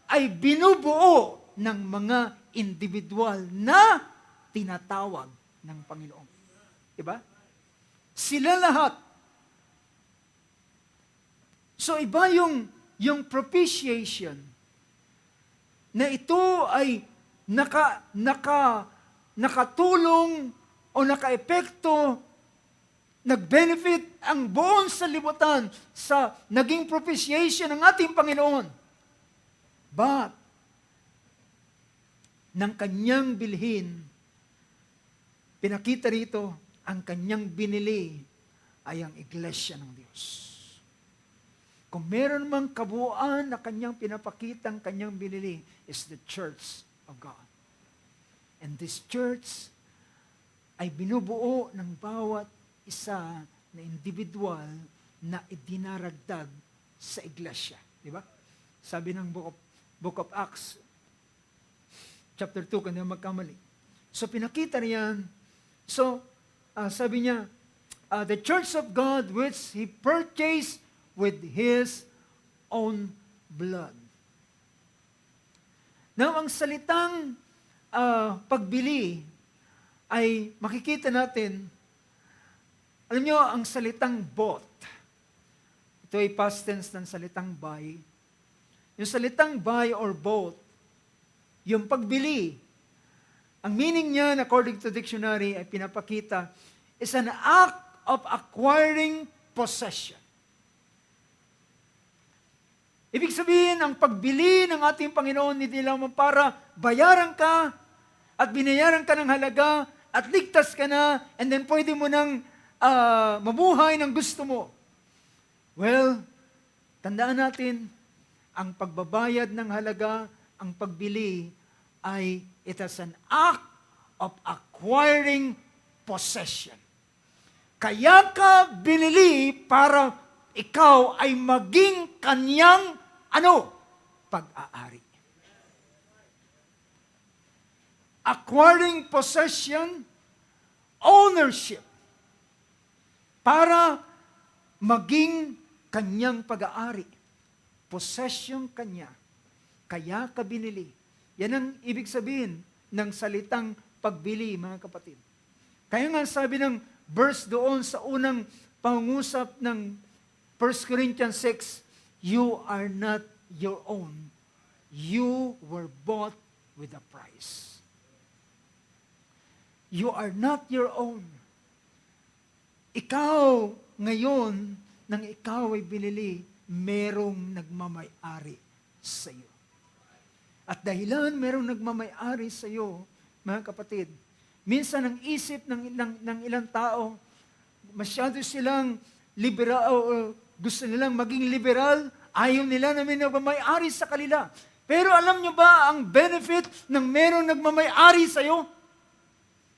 ay binubuo ng mga individual na tinatawag ng Panginoon. Diba? Sila lahat. So iba yung propitiation na ito ay nakatulong o nakaepekto, nag-benefit ang buong sanlibutan sa naging propitiation ng ating Panginoon. But, ng kanyang bilhin, pinakita rito, ang kanyang binili ay ang iglesia ng Diyos. Kung meron mang kabuuan na kanyang pinapakita, ang kanyang binili is the church of God. And this church ay binubuo ng bawat isa na individual na idinaragdag sa iglesia. Di ba? Sabi ng Book of Acts, chapter 2, kung hindi magkamali. So, pinakita niyan. So, sabi niya, the church of God which He purchased with His own blood. Now, ang salitang pagbili ay makikita natin, alam nyo, ang salitang bought, ito ay past tense ng salitang buy. Yung salitang buy or bought, yung pagbili, ang meaning niya, according to dictionary, ay pinapakita, is an act of acquiring possession. Ibig sabihin, ang pagbili ng ating Panginoon, hindi lamang para bayaran ka at binayaran ka ng halaga at ligtas ka na and then pwede mo nang mabuhay ng gusto mo. Well, tandaan natin, ang pagbabayad ng halaga, ang pagbili, ay it is an act of acquiring possession. Kaya ka binili para ikaw ay maging kanyang pag-aari. Acquiring possession, ownership, para maging kanyang pag-aari. Possession kanya. Kaya ka binili. Yan ang ibig sabihin ng salitang pagbili, mga kapatid. Kaya nga sabi ng verse doon sa unang pangungusap ng 1 Corinthians 6, you are not your own. You were bought with a price. You are not your own. Ikaw, ngayon, nang ikaw ay binili, merong nagmamay-ari sa iyo. At dahilan merong nagmamay-ari sa iyo, mga kapatid, minsan ang isip ng ilang tao, masyado silang liberal, o gusto nilang maging liberal, ayaw nila na may nagmamay-ari sa kanila. Pero alam nyo ba ang benefit ng merong nagmamay-ari sa iyo?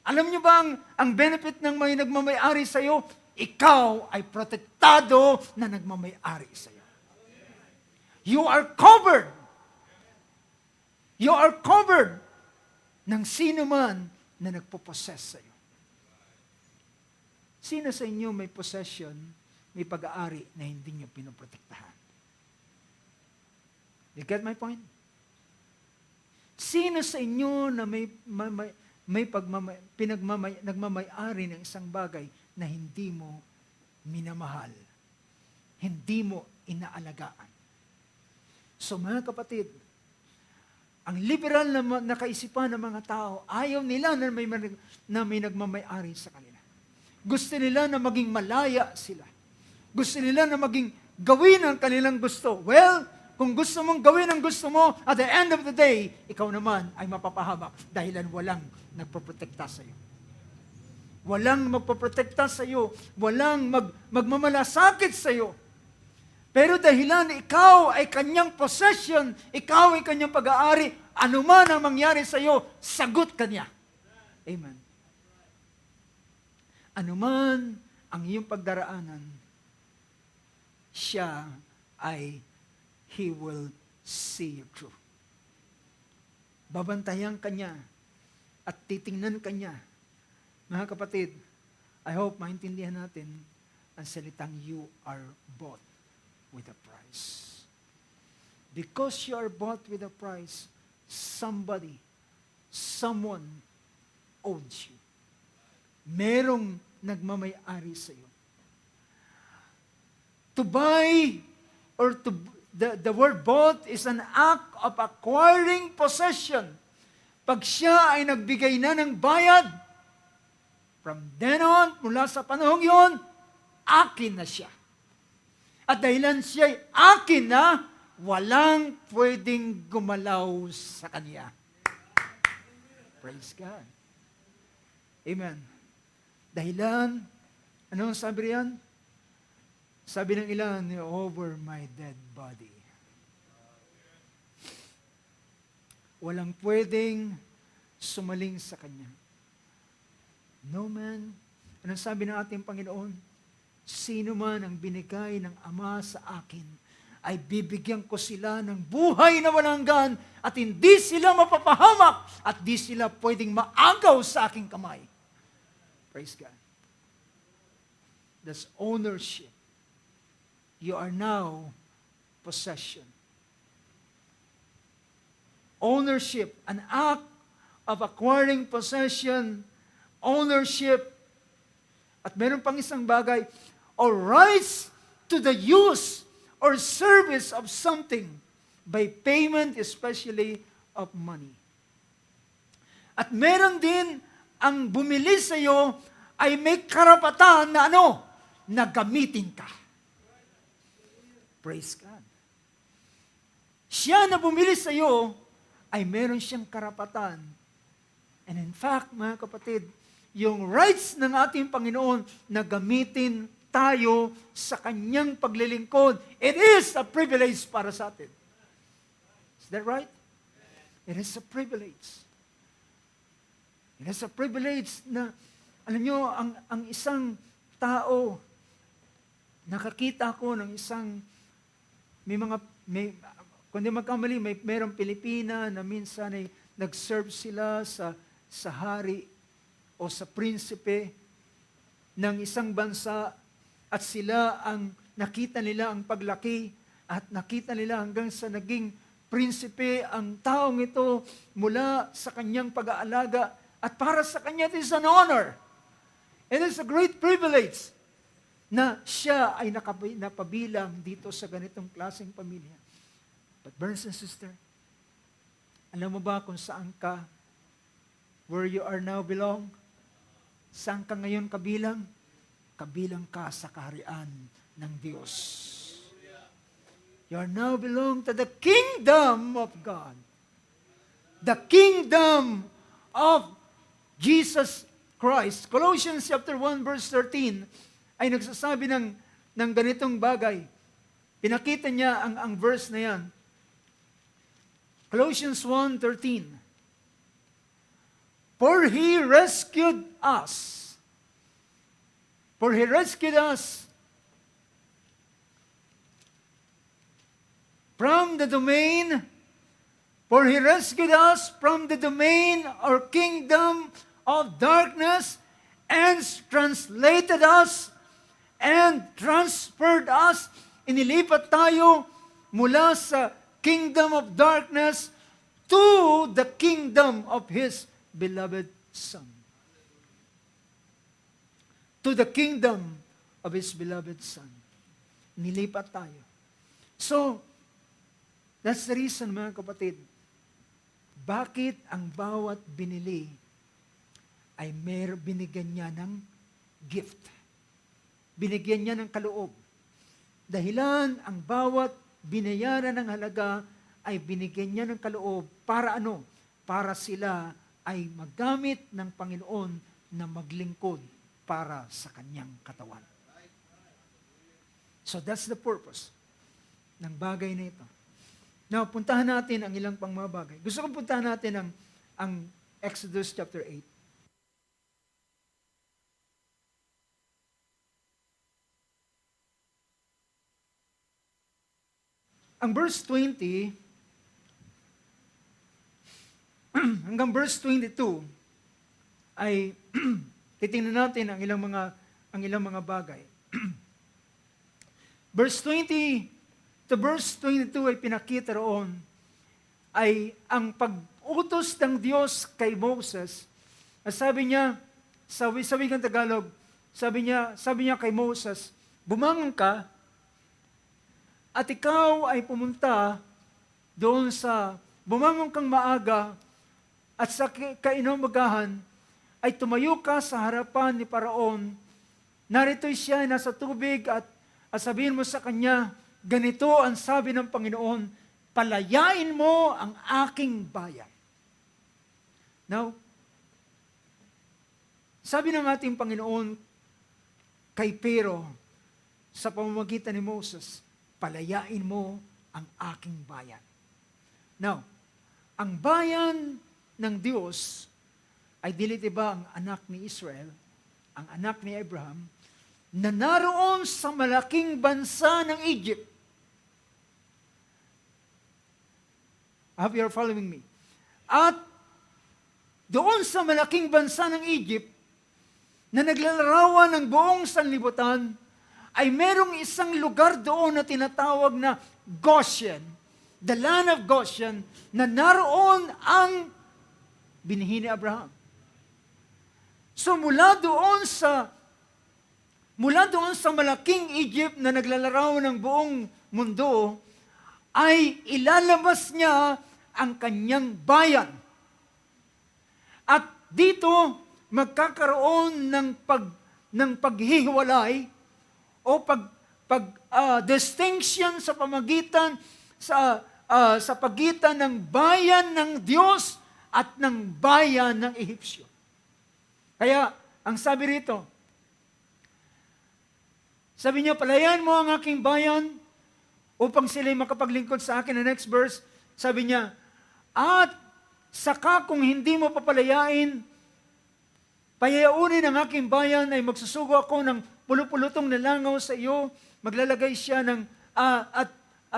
Alam nyo ba ang benefit ng may nagmamay-ari sa iyo? Ikaw ay protektado na nagmamay-ari sa iyo. You are covered. You are covered ng sino man na nagpo-possess sa iyo. Sino sa inyo may possession, may pag-aari na hindi niyo pinoprotektahan? You get my point? Sino sa inyo na nagmamay-ari ng isang bagay na hindi mo minamahal, hindi mo inaalagaan? So mga kapatid, ang liberal na kaisipan ng mga tao, ayaw nila na may nagmamay-ari sa kanila. Gusto nila na maging malaya sila. Gusto nila na maging gawin ang kanilang gusto. Well, kung gusto mong gawin ang gusto mo, at the end of the day, ikaw naman ay mapapahamak dahilan walang nagpoprotekta sa iyo. Walang magpoprotekta sa iyo. Walang magmamalasakit sa iyo. Pero dahilan ikaw ay kanyang possession, ikaw ay kanyang pag-aari, anuman ang mangyari sa iyo, sagot kanya. Amen. Anuman ang iyong pagdaraanan, siya ay He will see you through. Babantayan kanya at titingnan kanya. Mga kapatid, I hope maintindihan natin ang salitang you are bought with a price. Because you are bought with a price, someone owes you. Merong nagmamay-ari sa iyo. To buy or to the word bought is an act of acquiring possession. Pag siya ay nagbigay na ng bayad, from then on, mula sa panahong yon, akin na siya. At dahilan siya'y akin na, walang pwedeng gumalaw sa kanya. Praise God. Amen. Dahilan, ano sabi riyan? Sabi ng ilan, over my dead body. Walang pwedeng sumaling sa kanya. No man. Anong sabi ng ating Panginoon? Sino man ang binigay ng Ama sa akin, ay bibigyan ko sila ng buhay na walang hanggan at hindi sila mapapahamak at di sila pwedeng maagaw sa aking kamay. Praise God. That's ownership. You are now possession. Ownership, an act of acquiring possession, ownership, at meron pang isang bagay, or rights to the use or service of something by payment, especially of money. At meron din ang bumili sa iyo ay may karapatan na ano? Na gamitin ka. Praise God. Siya na bumili sa iyo ay meron siyang karapatan. And in fact, mga kapatid, yung rights ng ating Panginoon na gamitin tayo sa kanyang paglilingkod, it is a privilege para sa atin. Is that right? It is a privilege. It is a privilege na, alam nyo, ang isang tao, nakakita ko ng isang, kung di magkamali, mayroong Pilipina na minsan ay nag-serve sila sa hari o sa prinsipe ng isang bansa at sila ang nakita nila ang paglaki at nakita nila hanggang sa naging prinsipe ang taong ito mula sa kanyang pag-aalaga at para sa kanya it is an honor. It is a great privilege na siya ay napabilang dito sa ganitong klaseng pamilya. But brothers and sisters, alam mo ba kung saan ka, where you are now belong? Saan ka ngayon kabilang? Kabilang ka sa kaharian ng Diyos. You are now belong to the kingdom of God. The kingdom of Jesus Christ. Colossians chapter 1 verse 13 ay nagsasabi ng ganitong bagay. Pinakita niya ang verse na yan. Colossians 1:13. For He rescued us. For He rescued us from the domain. For He rescued us from the domain or kingdom of darkness and translated us and transferred us. Inilipat tayo mula sa kingdom of darkness to the kingdom of His beloved Son. To the kingdom of His beloved Son. Nilipat tayo. So, that's the reason, mga kapatid, bakit ang bawat binili ay binigyan niya ng gift. Binigyan niya ng kaloob. Dahilan ang bawat binayaran ng halaga ay binigyan niya ng kaloob para ano? Para sila ay magamit ng Panginoon na maglingkod para sa kanyang katawan. So that's the purpose ng bagay na ito. Now, puntahan natin ang ilang pang mga bagay. Gusto kong puntahan natin ang Exodus chapter 8. Ang verse 20 hanggang verse 22 ay titingnan natin ang ilang mga bagay. Verse 20 to verse 22 ay pinakita roon ay ang pag-utos ng Diyos kay Moses. Sabi niya sa wikang Tagalog, sabi niya kay Moses, bumangon ka at ikaw ay pumunta doon bumangon kang maaga at sa kainumagahan ay tumayo ka sa harapan ni Paraon. Narito'y siya nasa tubig at sabihin mo sa kanya, ganito ang sabi ng Panginoon, palayain mo ang aking bayan. Now, sabi ng ating Panginoon kay Pero sa pamamagitan ni Moses, palayain mo ang aking bayan. Now, ang bayan ng Diyos ay dili ba ang anak ni Israel, ang anak ni Abraham, na naroon sa malaking bansa ng Egypt. I hope you're following me. At doon sa malaking bansa ng Egypt, na naglalarawan ng buong sanlibutan, ay merong isang lugar doon na tinatawag na Goshen, the land of Goshen, na naroon ang binhi ni Abraham. So mula doon sa malaking Egypt na naglalarawan ng buong mundo, ay ilalabas niya ang kanyang bayan. At dito magkakaroon ng paghihiwalay o distinction sa pagitan ng bayan ng Diyos at ng bayan ng Ehipsyo. Kaya, ang sabi rito, sabi niya, palayain mo ang aking bayan upang sila'y makapaglingkod sa akin. The next verse, sabi niya, at saka kung hindi mo papalayain, payaunin ang aking bayan ay magsusugo ako ng pulupulutong na langaw sa iyo, maglalagay siya at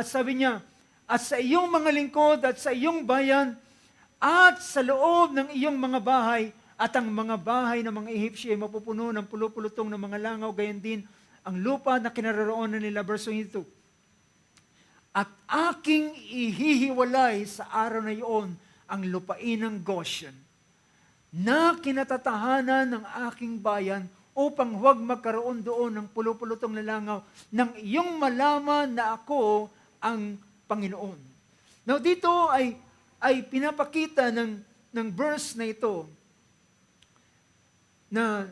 sabi niya, at sa iyong mga lingkod at sa iyong bayan at sa loob ng iyong mga bahay at ang mga bahay ng mga Ehipsyo ay mapupuno ng pulupulutong ng mga langaw, gayon din ang lupa na kinaroroonan nila. Verse 22. At aking ihihiwalay sa araw na iyon ang lupain ng Goshen na kinatatahanan ng aking bayan upang huwag magkaroon doon ng pulupulutong na langaw nang iyong malaman na ako ang Panginoon. Now dito ay pinapakita ng verse na ito na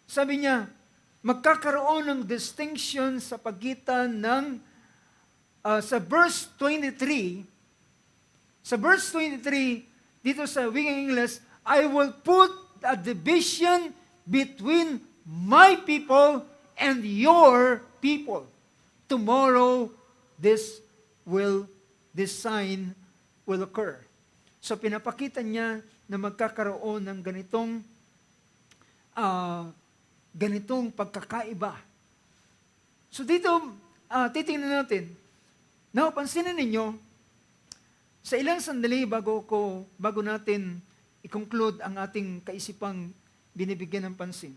sabi niya, magkakaroon ng distinction sa pagitan ng sa verse 23, dito sa wikang English, I will put a division between my people and your people. Tomorrow, this sign will occur. So pinapakita niya na magkakaroon ng ganitong pagkakaiba. So dito, titingnan natin. Now, pansinin ninyo, sa ilang sandali bago natin i-conclude ang ating kaisipang binibigyan ng pansin.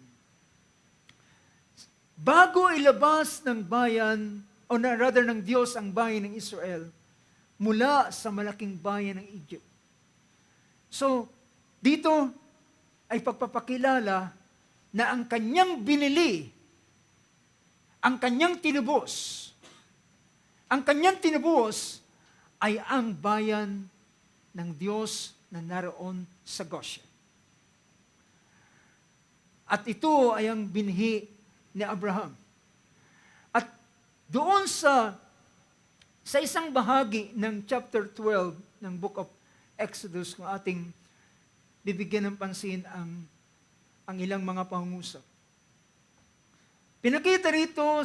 Bago ilabas ng bayan, ng Diyos ang bayan ng Israel, mula sa malaking bayan ng Egypt. So, dito ay pagpapakilala na ang kanyang binili, ang kanyang tinubos ay ang bayan ng Diyos na naroon sa Goshen. At ito ay ang binhi ni Abraham. At doon sa isang bahagi ng chapter 12 ng book of Exodus, kung ating bibigyan ng pansin ang ilang mga pangungusap. Pinakita rito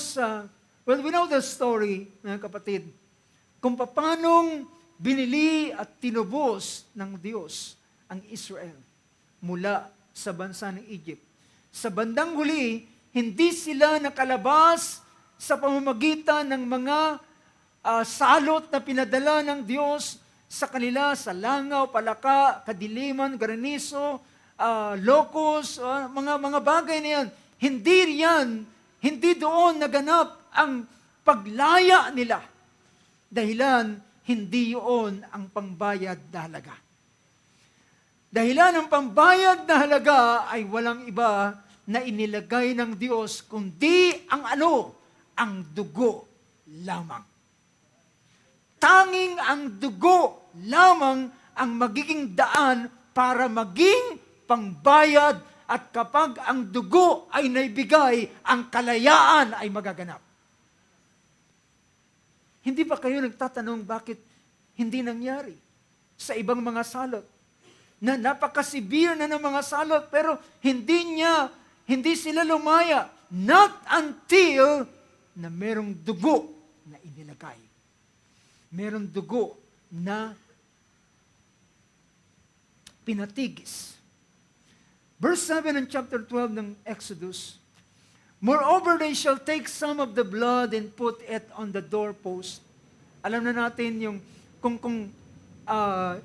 we know the story, mga kapatid, kung paanong binili at tinubos ng Diyos ang Israel mula sa bansa ng Egypt. Sa bandang huli, hindi sila nakalabas sa pamamagitan ng mga salot na pinadala ng Diyos sa kanila, sa langaw, palaka, kadiliman, granizo, locust, mga bagay na yan. Hindi doon naganap ang paglaya nila. Dahilan, hindi yun ang pangbayad na halaga. Dahilan ng pambayad na halaga ay walang iba na inilagay ng Diyos, kundi ang dugo lamang. Tanging ang dugo lamang ang magiging daan para maging pangbayad, at kapag ang dugo ay naibigay, ang kalayaan ay magaganap. Hindi ba kayo nagtatanong bakit hindi nangyari sa ibang mga salot? Na napakasibir na ng mga salot, pero hindi sila lumaya. Not until na merong dugo na inilagay. Merong dugo na pinatigis. Verse 7 ng chapter 12 ng Exodus, moreover, they shall take some of the blood and put it on the doorpost. Alam na natin yung, kung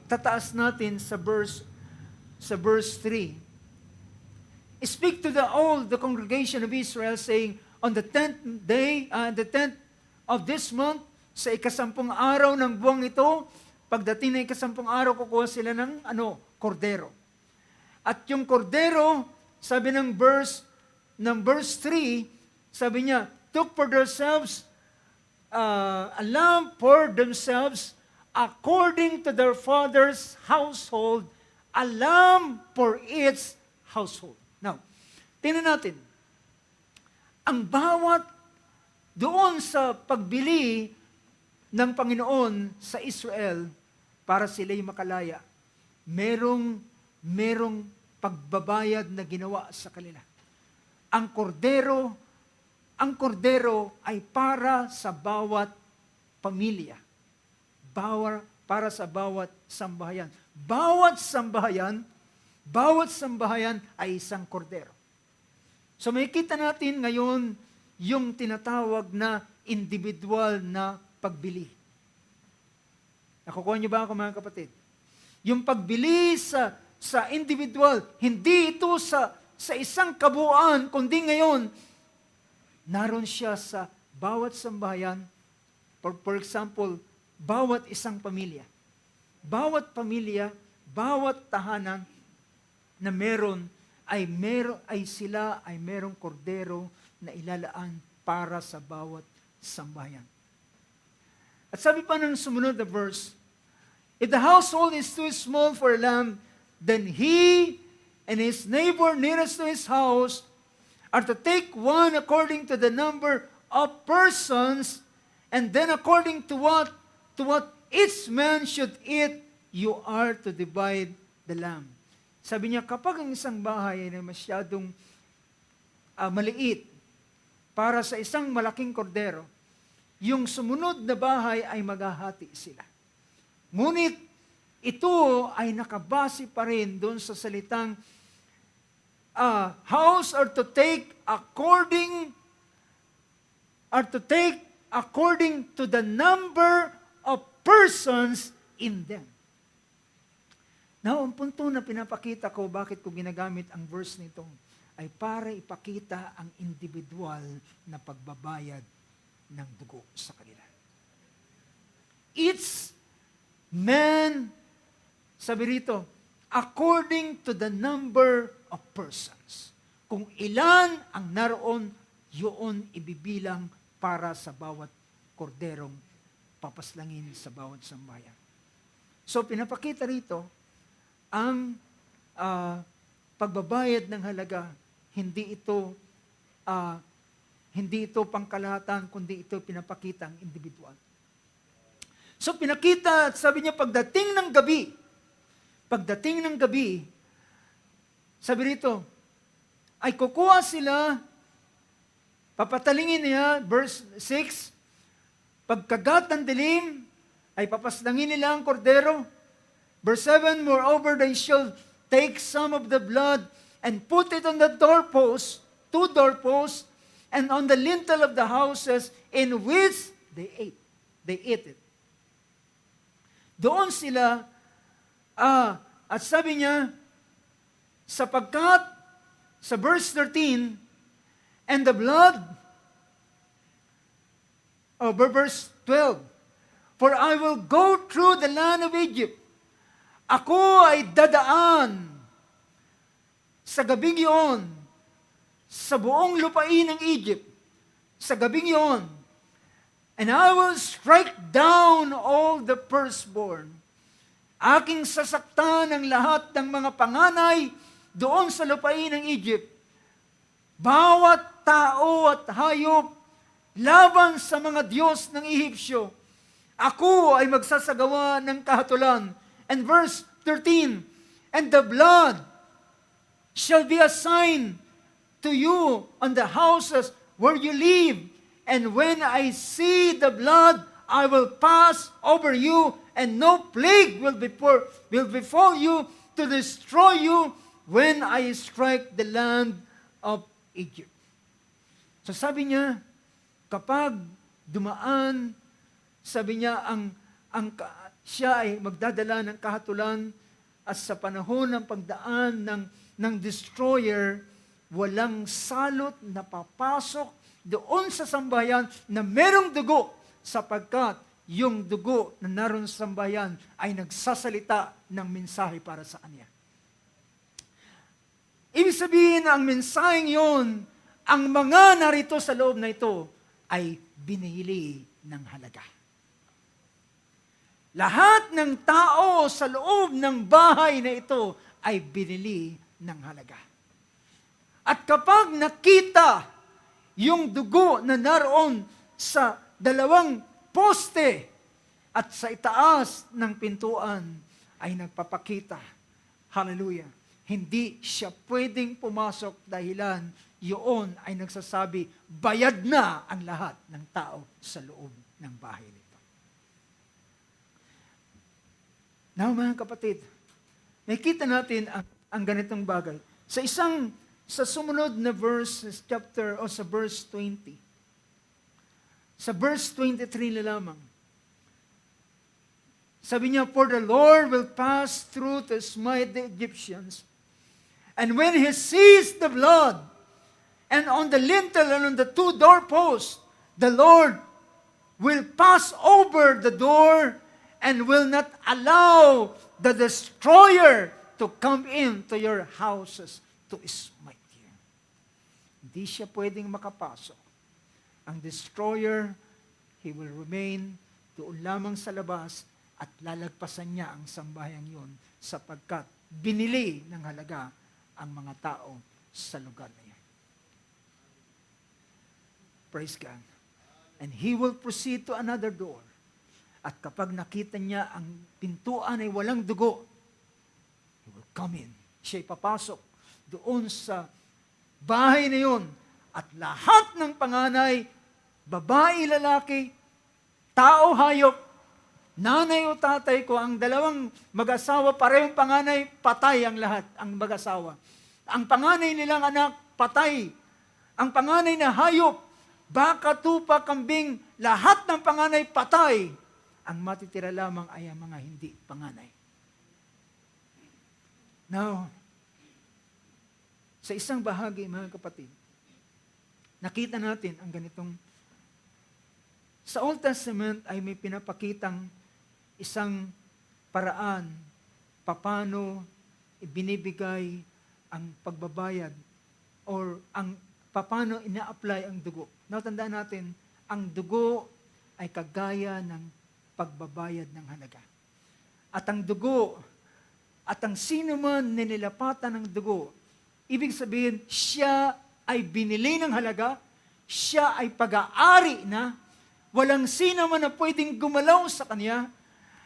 tataas natin sa verse 3. Speak to the congregation of Israel, saying, on the 10th day, the 10th of this month, sa ikasampung araw ng buwang ito, pagdating na ikasampung araw, kukuha sila ng kordero. At yung kordero, sabi ng verse 3, sabi niya, took for themselves a lamb for themselves according to their father's household, a lamb for its household. Now, tingnan natin. Ang bawat doon sa pagbili ng Panginoon sa Israel para sila'y makalaya, merong pagbabayad na ginawa sa kanila. Ang kordero ay para sa bawat pamilya. Para sa bawat sambahayan. Bawat sambahayan ay isang kordero. So makikita natin ngayon yung tinatawag na individual na pagbili. Nakukuha niyo ba ako, mga kapatid? Yung pagbili sa individual, hindi ito sa isang kabuuan, kundi ngayon, naroon siya sa bawat sambahayan, for example, bawat isang pamilya. Bawat pamilya, bawat tahanan na sila ay merong kordero na ilalaan para sa bawat sambahayan. At sabi pa ng sumunod na verse, if the household is too small for a lamb, then he and his neighbor nearest to his house are to take one according to the number of persons, and then according to what each man should eat, you are to divide the lamb. Sabi niya, kapag ang isang bahay ay masyadong maliit para sa isang malaking kordero, yung sumunod na bahay ay maghahati sila. Ngunit ito ay nakabase pa rin doon sa salitang house or to take according to the number of persons in them. Now, ang punto na pinapakita ko, bakit ko ginagamit ang verse nito, ay para ipakita ang individual na pagbabayad ng dugo sa kanila. Each man, sabi rito, according to the number of persons. Kung ilan ang naroon, yun ibibilang para sa bawat korderong papaslangin sa bawat sambayan. So, pinapakita rito, ang pagbabayad ng halaga, hindi Hindi ito pangkalahatan, kundi ito pinapakitang individual. So pinakita, sabi niya, pagdating ng gabi, sabi rito, ay kukuha sila, papatalingin niya, verse 6, pagkagat ng dilim, ay papaslangin nila ang kordero. Verse 7, moreover, they shall take some of the blood and put it on the doorposts, 2 doorposts, and on the lintel of the houses in which they ate. They ate it. Doon sila, at sabi niya, sapagkat, sa verse 13, and the blood, verse 12, for I will go through the land of Egypt. Ako ay dadaan sa gabing iyon, sa buong lupain ng Egypt, sa gabing iyon, and I will strike down all the firstborn. Aking sasaktan ang lahat ng mga panganay doon sa lupain ng Egypt. Bawat tao at hayop laban sa mga Diyos ng Ehipsyo. Ako ay magsasagawa ng kahatulan. And verse 13, and the blood shall be a sign to you on the houses where you live. And when I see the blood, I will pass over you, and no plague will befall you to destroy you when I strike the land of Egypt. So sabi niya, kapag dumaan, sabi niya, siya ay magdadala ng kahatulan, at sa panahon ng pagdaan ng destroyer, walang salot na papasok doon sa sambahayan na merong dugo, sapagkat yung dugo na naroon sa sambahayan ay nagsasalita ng mensahe para sa kanya. Ibig sabihin, ang mensaheng yon, ang mga narito sa loob na ito ay binili ng halaga. Lahat ng tao sa loob ng bahay na ito ay binili ng halaga. At kapag nakita yung dugo na naroon sa 2 poste at sa itaas ng pintuan, ay nagpapakita, hallelujah, hindi siya pwedeng pumasok dahilan yun ay nagsasabi, bayad na ang lahat ng tao sa loob ng bahay nito. Now, mga kapatid, nakita natin ang ganitong bagay. Sa sumunod na verse, sa verse 20. Sa verse 23 na lamang. Sabi niya, for the Lord will pass through to smite the Egyptians. And when He sees the blood, and on the lintel and on the 2 doorposts, the Lord will pass over the door and will not allow the destroyer to come into your houses to smite you. Hindi siya pwedeng makapasok. Ang destroyer, he will remain doon lamang sa labas at lalagpasan niya ang sambahayan yun sapagkat binili ng halaga ang mga tao sa lugar na yan. Praise God. And he will proceed to another door. At kapag nakita niya ang pintuan ay walang dugo, he will come in. Siya'y papasok doon sa bahay na yun. At lahat ng panganay, babae, lalaki, tao, hayop, nanay o tatay ko, ang 2 mag-asawa, parehong panganay, patay ang lahat, ang mag-asawa. Ang panganay nilang anak, patay. Ang panganay na hayop, baka, tupa, kambing, lahat ng panganay, patay. Ang matitira lamang ay ang mga hindi panganay. Now, sa isang bahagi, mga kapatid, nakita natin ang ganitong, sa Old Testament ay may pinapakitang isang paraan paano ibinibigay ang pagbabayad or ang paano ina-apply ang dugo. Natandaan natin, ang dugo ay kagaya ng pagbabayad ng halaga. At ang dugo, at ang sino man ninilapatan ng dugo, ibig sabihin, siya ay binili ng halaga, siya ay pag-aari na, walang sino man na pwedeng gumalaw sa kanya,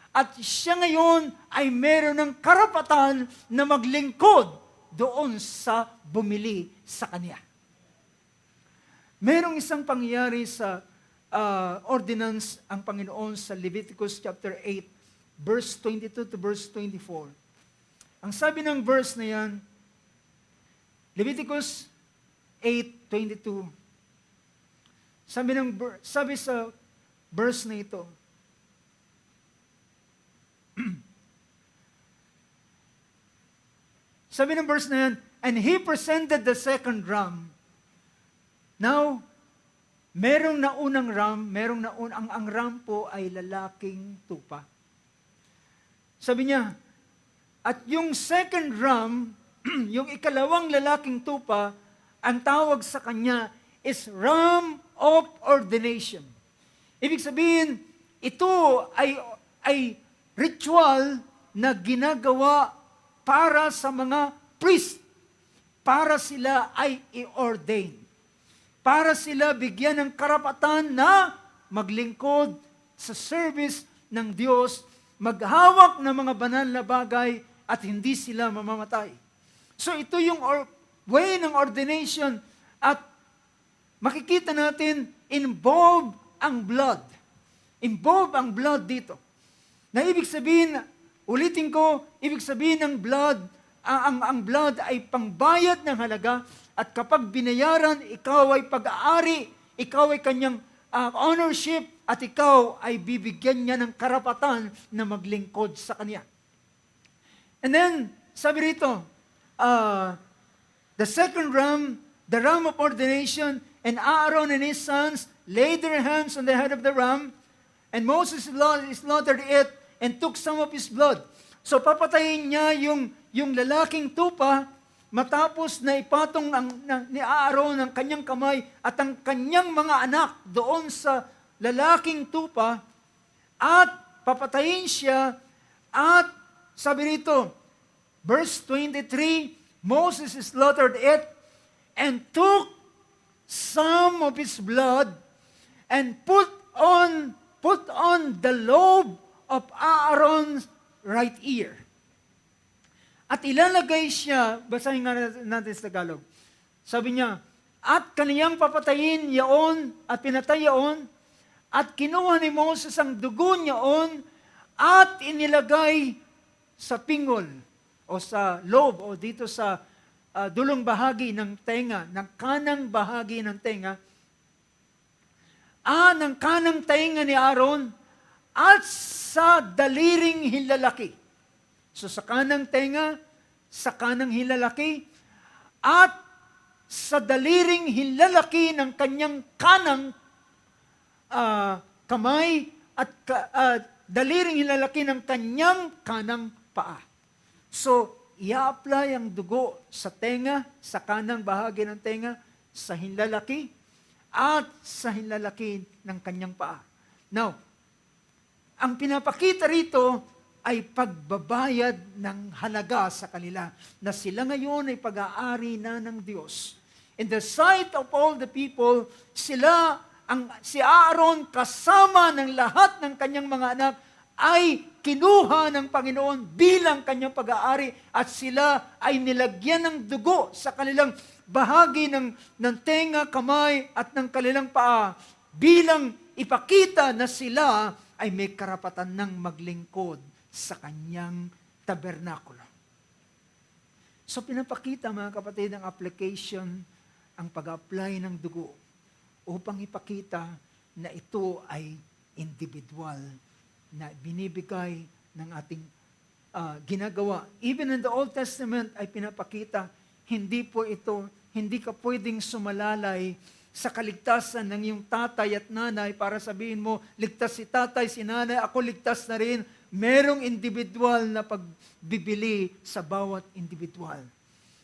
at siya ngayon ay meron ng karapatan na maglingkod doon sa bumili sa kanya. Merong isang pangyayari sa ordinance ang Panginoon sa Leviticus chapter 8, verse 22 to verse 24. Ang sabi ng verse na yan, Leviticus 8:22. Sabi sa verse na ito, sabi ng verse na yan, and he presented the second ram. Now, merong naunang ram, ang ram po ay lalaking tupa. Sabi niya, at yung second ram, yung ikalawang lalaking tupa, ang tawag sa kanya is ram of ordination. Ibig sabihin, ito ay ritual na ginagawa para sa mga priest, para sila ay i-ordain, para sila bigyan ng karapatan na maglingkod sa service ng Diyos, maghawak ng mga banal na bagay at hindi sila mamamatay. So ito yung way ng ordination at makikita natin involve ang blood. Involve ang blood dito. Na ibig sabihin, ulitin ko, ibig sabihin ng blood, ang blood ay pangbayad ng halaga at kapag binayaran, ikaw ay pag-aari, ikaw ay kanyang ownership at ikaw ay bibigyan niya ng karapatan na maglingkod sa kanya. And then, sabi rito, the second ram, the ram of ordination, and Aaron and his sons laid their hands on the head of the ram, and Moses slaughtered it and took some of his blood. So papatayin niya yung lalaking tupa matapos na ipatong ni Aaron ang kanyang kamay at ang kanyang mga anak doon sa lalaking tupa at papatayin siya at sabi rito, verse 23, Moses slaughtered it and took some of his blood and put on the lobe of Aaron's right ear. At ilalagay siya, basahin nga natin sa Tagalog. Sabi niya, at kaniyang papatayin yaon at pinatay yaon, at kinuha ni Moses ang dugo niyaon at inilagay sa pingol o sa lobe o dito sa dulong bahagi ng tenga, ng kanang bahagi ng tenga, ng kanang tenga ni Aaron at sa daliring hilalaki. So sa kanang tenga, sa kanang hilalaki, at sa daliring hilalaki ng kanyang kanang kamay at daliring hilalaki ng kanyang kanang paa. So, i-apply ang dugo sa tenga, sa kanang bahagi ng tenga, sa hilalaki, at sa hilalaki ng kanyang paa. Now, ang pinapakita rito ay pagbabayad ng halaga sa kanila na sila ngayon ay pag-aari na ng Diyos. In the sight of all the people, si Aaron kasama ng lahat ng kanyang mga anak ay kinuha ng Panginoon bilang kanyang pag-aari at sila ay nilagyan ng dugo sa kanilang bahagi ng tenga, kamay at ng kanilang paa bilang ipakita na sila ay may karapatan ng maglingkod sa kanyang tabernakulo. So pinapakita mga kapatid ang application, ang pag-apply ng dugo upang ipakita na ito ay individual na binibigay ng ating ginagawa. Even in the Old Testament ay pinapakita, hindi ka pwedeng sumalalay sa kaligtasan ng iyong tatay at nanay para sabihin mo, ligtas si tatay, si nanay, ako ligtas na rin. Merong individual na pagbibili sa bawat individual.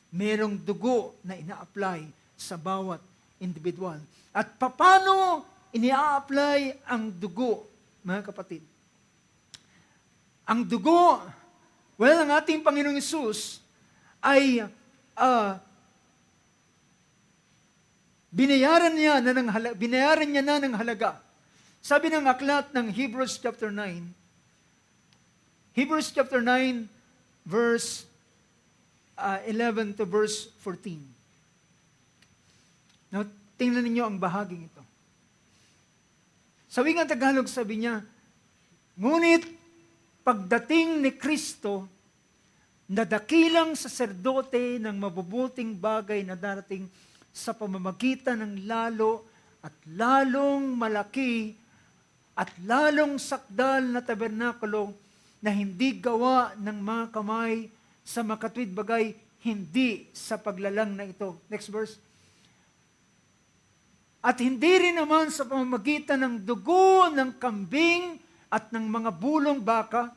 Merong dugo na ina-apply sa bawat individual. At paano ini-apply ang dugo, mga kapatid? Ang dugo, ang ating Panginoong Hesus ay binayaran niya na ng halaga. Sabi ng aklat ng Hebrews chapter 9, verse 11 to verse 14. Now, tingnan ninyo ang bahaging ito. Sa wikang Tagalog, sabi niya, ngunit pagdating ni Kristo, na dakilang saserdote ng mabubuting bagay na darating sa pamamagitan ng lalo at lalong malaki at lalong sakdal na tabernakulo na hindi gawa ng mga kamay sa makatwid bagay, hindi sa paglalang na ito. Next verse. At hindi rin naman sa pamamagitan ng dugo ng kambing at ng mga bulong baka,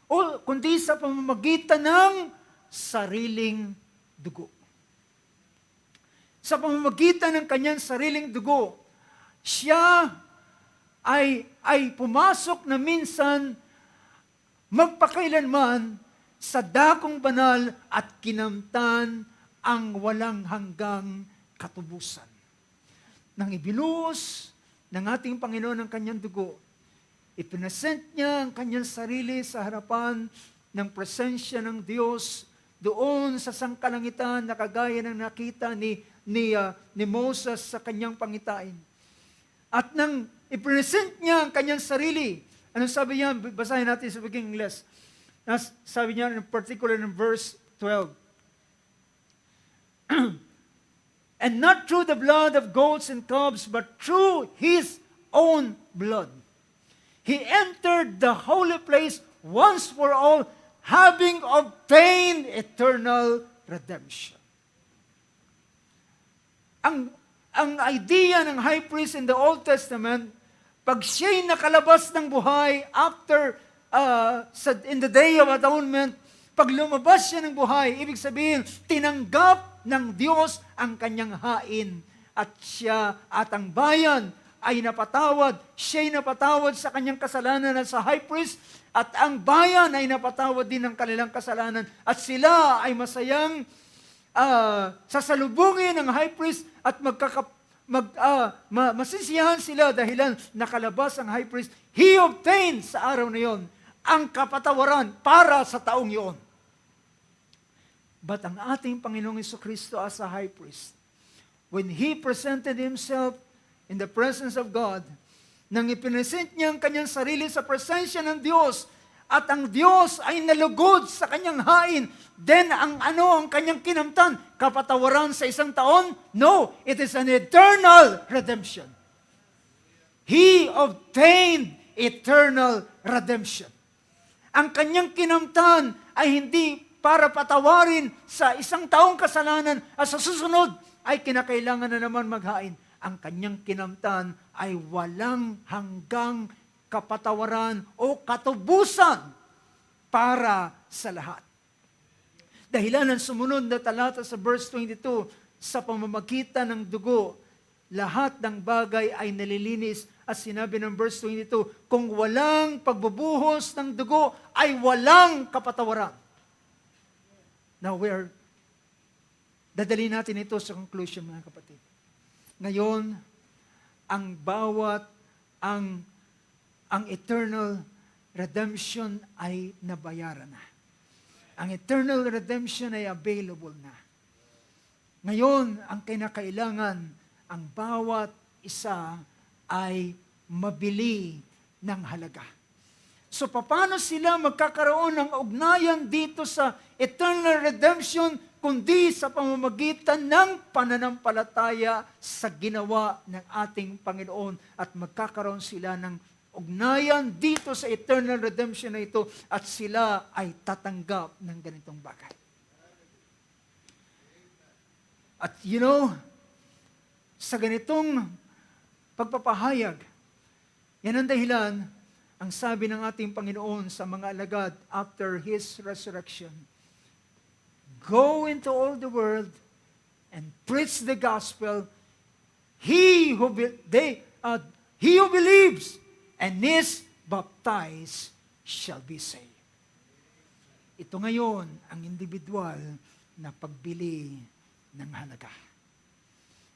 o kundi sa pamamagitan ng sariling dugo. Sa pamamagitan ng kanyang sariling dugo, siya ay pumasok na minsan magpakailanman sa dakong banal at kinamtan ang walang hanggang katubusan. Nang ibinuhos ng ating Panginoon ang kanyang dugo, ipinesent niya ang kanyang sarili sa harapan ng presensya ng Diyos doon sa sangkalangitan na kagaya ng nakita ni Moses sa kanyang pangitain. At nang ipinesent niya ang kanyang sarili, anong sabi niya? Basahin natin sa Wikang Ingles. Sabi niya in particular in verse 12. And not through the blood of goats and calves, but through His own blood. He entered the holy place once for all, having obtained eternal redemption. Ang idea ng high priest in the Old Testament, pag siya'y nakalabas ng buhay after, in the Day of Atonement, pag lumabas siya ng buhay, ibig sabihin, tinanggap ng Diyos ang kanyang hain. At siya at ang bayan ay napatawad. Siya'y napatawad sa kanyang kasalanan at sa high priest. At ang bayan ay napatawad din ng kanilang kasalanan. At sila ay masayang sasalubungin ng high priest at masisiyahan sila dahilan nakalabas ang high priest. He obtained sa araw na yon ang kapatawaran para sa taong yon. But ang ating Panginoong Jesucristo as a high priest, when He presented Himself in the presence of God, nang ipinesent niya ang kanyang sarili sa presensya ng Diyos, at ang Diyos ay nalugod sa kanyang hain, then ang kanyang kinamtan? Kapatawaran sa isang taon? No, it is an eternal redemption. He obtained eternal redemption. Ang kanyang kinamtan ay hindi para patawarin sa isang taong kasalanan at sa susunod ay kinakailangan na naman maghain. Ang kanyang kinamtan ay walang hanggang kapatawaran o katubusan para sa lahat. Dahilan ng sumunod na talata sa verse 22, sa pamamagitan ng dugo, lahat ng bagay ay nalilinis. At sinabi ng verse 22, kung walang pagbubuhos ng dugo, ay walang kapatawaran. Now, dadali natin ito sa conclusion, mga kapatid. Ngayon, ang eternal redemption ay nabayaran na. Ang eternal redemption ay available na. Ngayon, ang kinakailangan, ang bawat isa ay mabili ng halaga. So, paano sila magkakaroon ng ugnayan dito sa eternal redemption, kundi sa pamamagitan ng pananampalataya sa ginawa ng ating Panginoon, at magkakaroon sila ng ugnayan dito sa eternal redemption na ito, at sila ay tatanggap ng ganitong bagay. At sa ganitong pagpapahayag, yan ang dahilan, ang sabi ng ating Panginoon sa mga alagad after His resurrection, go into all the world and preach the gospel. He who believes and is baptized shall be saved. Ito ngayon ang individual na pagbili ng halaga.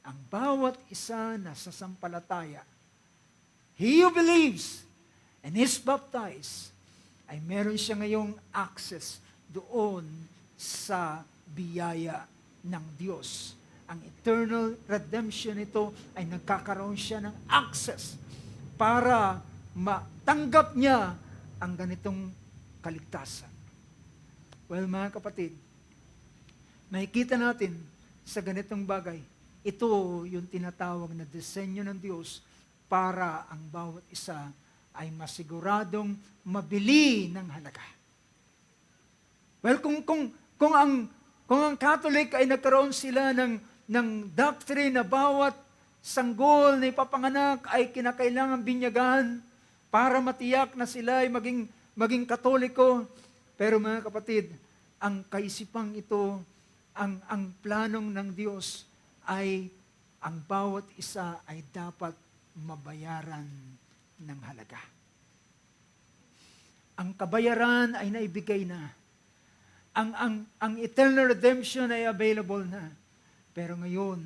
ang bawat isa na sasampalataya, he who believes and is baptized, ay meron siya ngayong access doon sa biyaya ng Diyos. Ang eternal redemption nito ay nagkakaroon siya ng access para matanggap niya ang ganitong kaligtasan. Well, mga kapatid, makikita natin sa ganitong bagay, ito yung tinatawag na disenyo ng Diyos para ang bawat isa ay masiguradong mabili ng halaga. Well, kung ang Catholic ay nagkaroon sila ng doctrine na bawat sanggol na ipapanganak ay kinakailangan binyagan para matiyak na sila ay maging Katoliko. Pero mga kapatid, ang kaisipang ito, ang planong ng Diyos ay ang bawat isa ay dapat mabayaran ng halaga. Ang kabayaran ay naibigay na. Ang eternal redemption ay available na. Pero ngayon,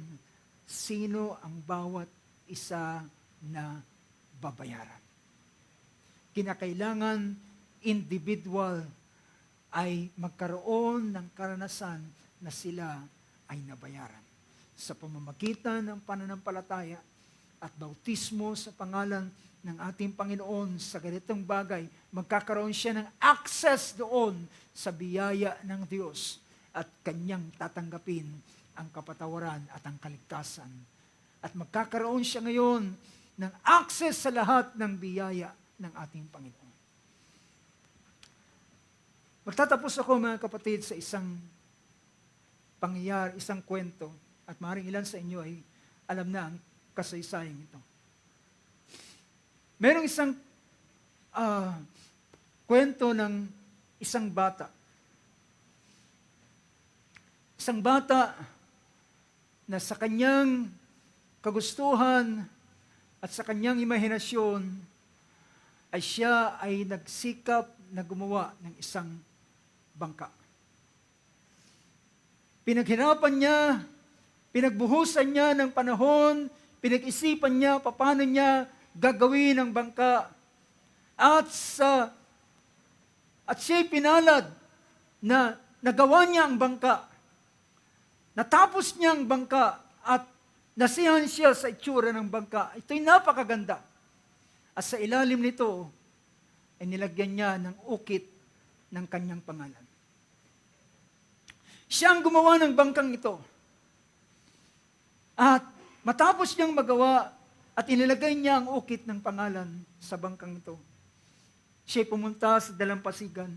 sino ang bawat isa na babayaran? Kinakailangan individual ay magkaroon ng karanasan na sila ay nabayaran. Sa pamamagitan ng pananampalataya at bautismo sa pangalan ng ating Panginoon sa ganitong bagay, magkakaroon siya ng access doon sa biyaya ng Diyos at kanyang tatanggapin ang kapatawaran at ang kaligtasan. At magkakaroon siya ngayon ng access sa lahat ng biyaya ng ating Panginoon. Magtatapos ako, mga kapatid, sa isang pangyayari, isang kwento, at maaaring ilan sa inyo ay alam na ang kasaysayan ito. Merong isang kwento ng isang bata. Isang bata na sa kanyang kagustuhan at sa kanyang imahinasyon ay siya ay nagsikap na gumawa ng isang bangka. Pinaghirapan niya, pinagbuhusan niya ng panahon, pinag-isipan niya paano niya gagawin ang bangka. At siya'y pinalad na nagawa niya ang bangka. Natapos niya ang bangka at nasiyahan siya sa itsura ng bangka. Ito'y napakaganda. At sa ilalim nito, ay nilagyan niya ng ukit ng kanyang pangalan. Siya ang gumawa ng bangkang ito. At matapos niyang magawa at inilagay niya ang ukit ng pangalan sa bangkang ito, siya'y pumunta sa dalampasigan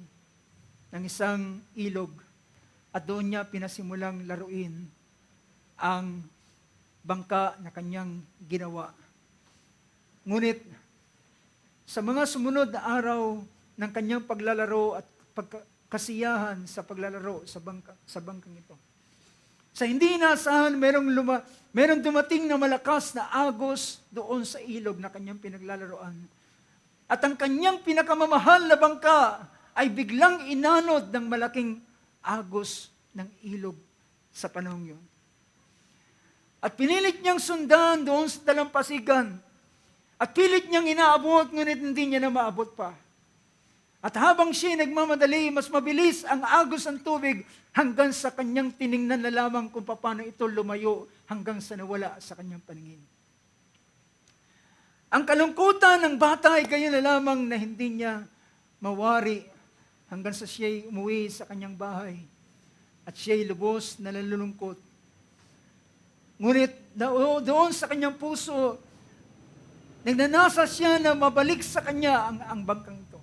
ng isang ilog at doon niya pinasimulang laruin ang bangka na kanyang ginawa. Ngunit sa mga sumunod na araw ng kanyang paglalaro at pagkasiyahan sa paglalaro sa bangkang ito, sa hindi inaasahan, merong dumating na malakas na agos doon sa ilog na kanyang pinaglalaroan. At ang kanyang pinakamamahal na bangka ay biglang inanod ng malaking agos ng ilog sa panahong yun. At pinilit niyang sundan doon sa dalampasigan. At pilit niyang inaabot, ngunit hindi niya na maabot pa. At habang siya nagmamadali, mas mabilis ang agos ng tubig hanggang sa kanyang tiningnan na lamang kung paano ito lumayo hanggang sa nawala sa kanyang paningin. Ang kalungkutan ng bata ay ganyan na lamang na hindi niya mawari hanggang sa siya'y umuwi sa kanyang bahay at siya'y lubos na nalulungkot. Ngunit doon sa kanyang puso, nagnanasa siya na mabalik sa kanya ang bangkang ito.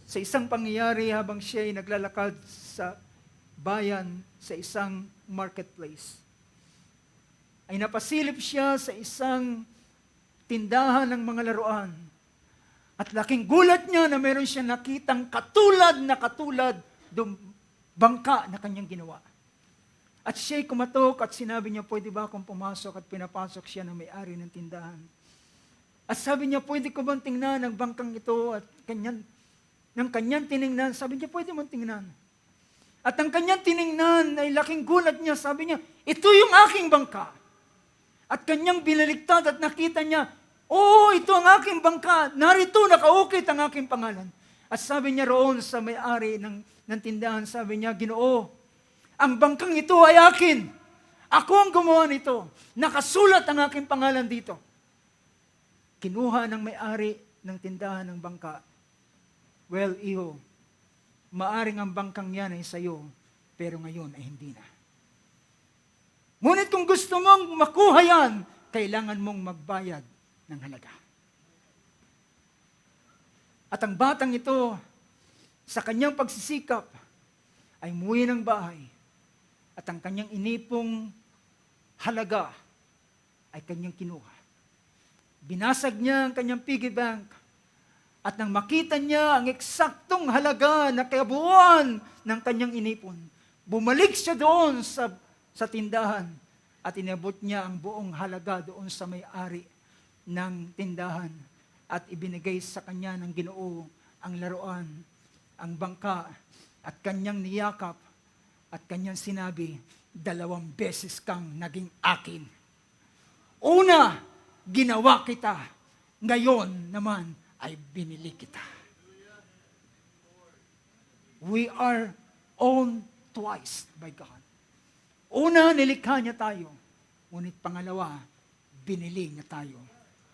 Sa isang pangyayari habang siya ay naglalakad sa bayan sa isang marketplace, ay napasilip siya sa isang tindahan ng mga laruan. At laking gulat niya na meron siya nakitang katulad bangka na kanyang ginawa. At siya'y kumatok at sinabi niya, pwede ba akong pumasok? At pinapasok siya ng may-ari ng tindahan. At sabi niya, pwede ko bang tingnan ang bangkang ito? At ng kanyang tiningnan, sabi niya, pwede mong tingnan. At ang kanyang tiningnan ay laking gulat niya. Sabi niya, ito yung aking bangka. At kanyang binaliktad at nakita niya, oo, ito ang aking bangka. Narito, nakaukit ang aking pangalan. At sabi niya roon sa may-ari ng tindahan, sabi niya, Ginoo, ang bangkang ito ay akin. Ako ang gumawa nito. Nakasulat ang aking pangalan dito. Kinuha ng may-ari ng tindahan ng bangka. Well, iho, maaring ang bangkang yan ay sayo, pero ngayon ay hindi na. Ngunit kung gusto mong makuha yan, kailangan mong magbayad ng halaga. At ang batang ito, sa kanyang pagsisikap, ay umuwi ng bahay. At ang kanyang inipong halaga ay kanyang kinuha. Binasag niya ang kanyang piggy bank. At nang makita niya ang eksaktong halaga na kabuuan ng kanyang inipon, bumalik siya doon sa tindahan at inabot niya ang buong halaga doon sa may-ari ng tindahan at ibinigay sa kanya ng Ginoo ang laruan, ang bangka at kanyang niyakap at kanyang sinabi, 2 beses kang naging akin. Una, ginawa kita. Ngayon naman ay binili kita. We are owned twice by God. Una, nilikha niya tayo. Ngunit pangalawa, binili niya tayo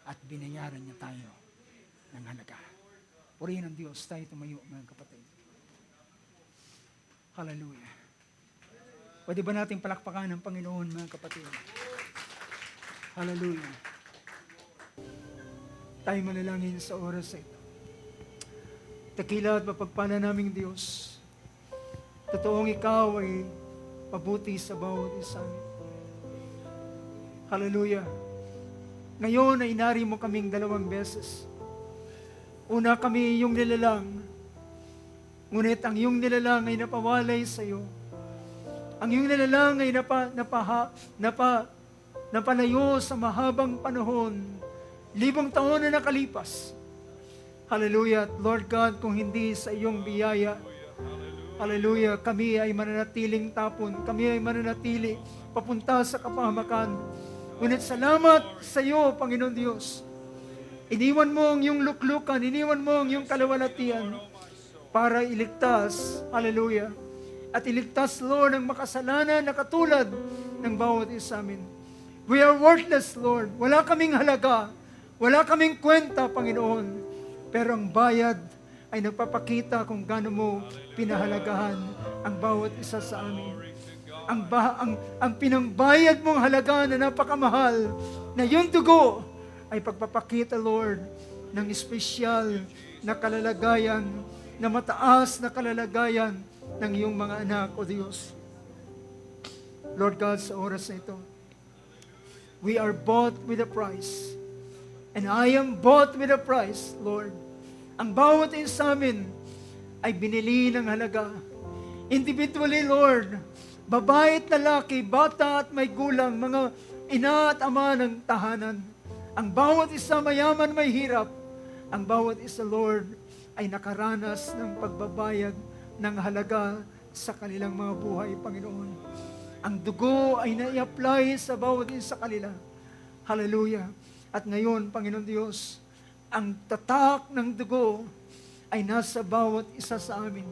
at binayaran niya tayo ng halaga. Purihin ang Diyos, tayo tumayo, mga kapatid. Hallelujah. Pwede ba nating palakpakan ng Panginoon, mga kapatid? Hallelujah. Tayo manalangin sa oras ito. Dakila at mapagpala naming Diyos, totoong ikaw ay pabuti sa bawat isa. Hallelujah. Ngayon ay inari mo kaming 2 beses. Una, kami iyong nilalang. Ngunit ang iyong nilalang ay napawalay sa iyo. Ang iyong nilalang ay napalayo sa mahabang panahon, 1,000 taon na nakalipas. Hallelujah. At Lord God, kung hindi sa iyong biyaya, hallelujah, kami ay mananatiling tapon. Kami ay mananatili papunta sa kapahamakan. Ngunit salamat sa iyo, Panginoon Diyos. Iniwan mo ang iyong luklukan, iniwan mo ang iyong kalawalatian para iligtas, hallelujah, at iligtas, Lord, ang makasalanan na katulad ng bawat isa amin. We are worthless, Lord. Wala kaming halaga. Wala kaming kwenta, Panginoon. Pero ang bayad ay nagpapakita kung gaano mo pinahalagahan ang bawat isa sa amin. Ang pinangbayad mong halaga na napakamahal, na yung dugo ay pagpapakita, Lord, ng espesyal na kalalagayan, na mataas na kalalagayan ng iyong mga anak, O Diyos. Lord God, sa oras na ito, we are bought with a price. And I am bought with a price, Lord. Ang bawat isa amin ay binili ng halaga. Individually, Lord, babae at lalaki, bata at may gulang, mga ina at ama ng tahanan. Ang bawat isa mayaman, may hirap. Ang bawat isa, Lord, ay nakaranas ng pagbabayad ng halaga sa kanilang mga buhay, Panginoon. Ang dugo ay nai-apply sa bawat isa kanila. Hallelujah. At ngayon, Panginoon Diyos, ang tatak ng dugo ay nasa bawat isa sa amin.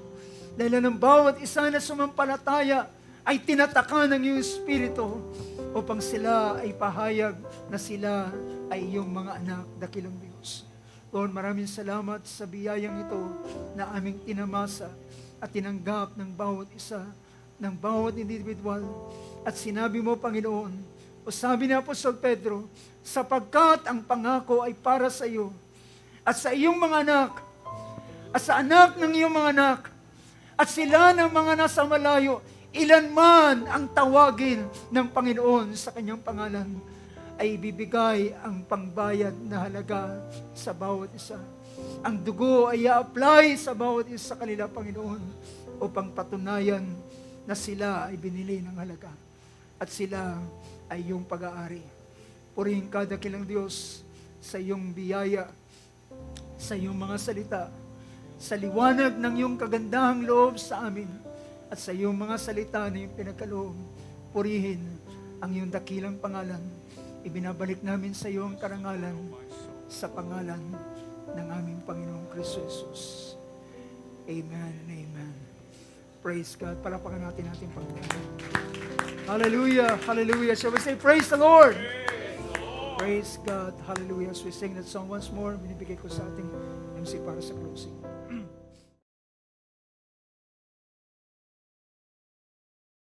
Dahil ng bawat isa na sumampalataya ay tinatakan ng iyong Espiritu upang sila ay pahayag na sila ay iyong mga anak, dakilang Diyos. Lord, maraming salamat sa biyayang ito na aming tinamasa at tinanggap ng bawat isa, ng bawat individual. At sinabi mo, Panginoon, o sabi ni Apostol Pedro, sapagkat ang pangako ay para sa iyo at sa iyong mga anak at sa anak ng iyong mga anak at sila ng mga nasa malayo, ilan man ang tawagin ng Panginoon sa kanyang pangalan, ay ibibigay ang pangbayad na halaga sa bawat isa. Ang dugo ay i-apply sa bawat isa sa kanila, Panginoon, upang patunayan na sila ay binili ng halaga at sila ay iyong pag-aari. Purihin ka, dakilang Diyos, sa iyong biyaya, sa iyong mga salita, sa liwanag ng iyong kagandahang loob sa amin. at sa iyong mga salita na iyong pinagkaloob, purihin ang iyong dakilang pangalan. Ibinabalik namin sa iyo ang karangalan sa pangalan ng aming Panginoong Kristo Jesus. Amen and amen. Praise God. Palapakan natin ating Panginoon. Hallelujah. Hallelujah. Shall we say, praise the Lord? Praise God. Hallelujah. As we sing that song once more, binibigay ko sa ating MC para sa closing.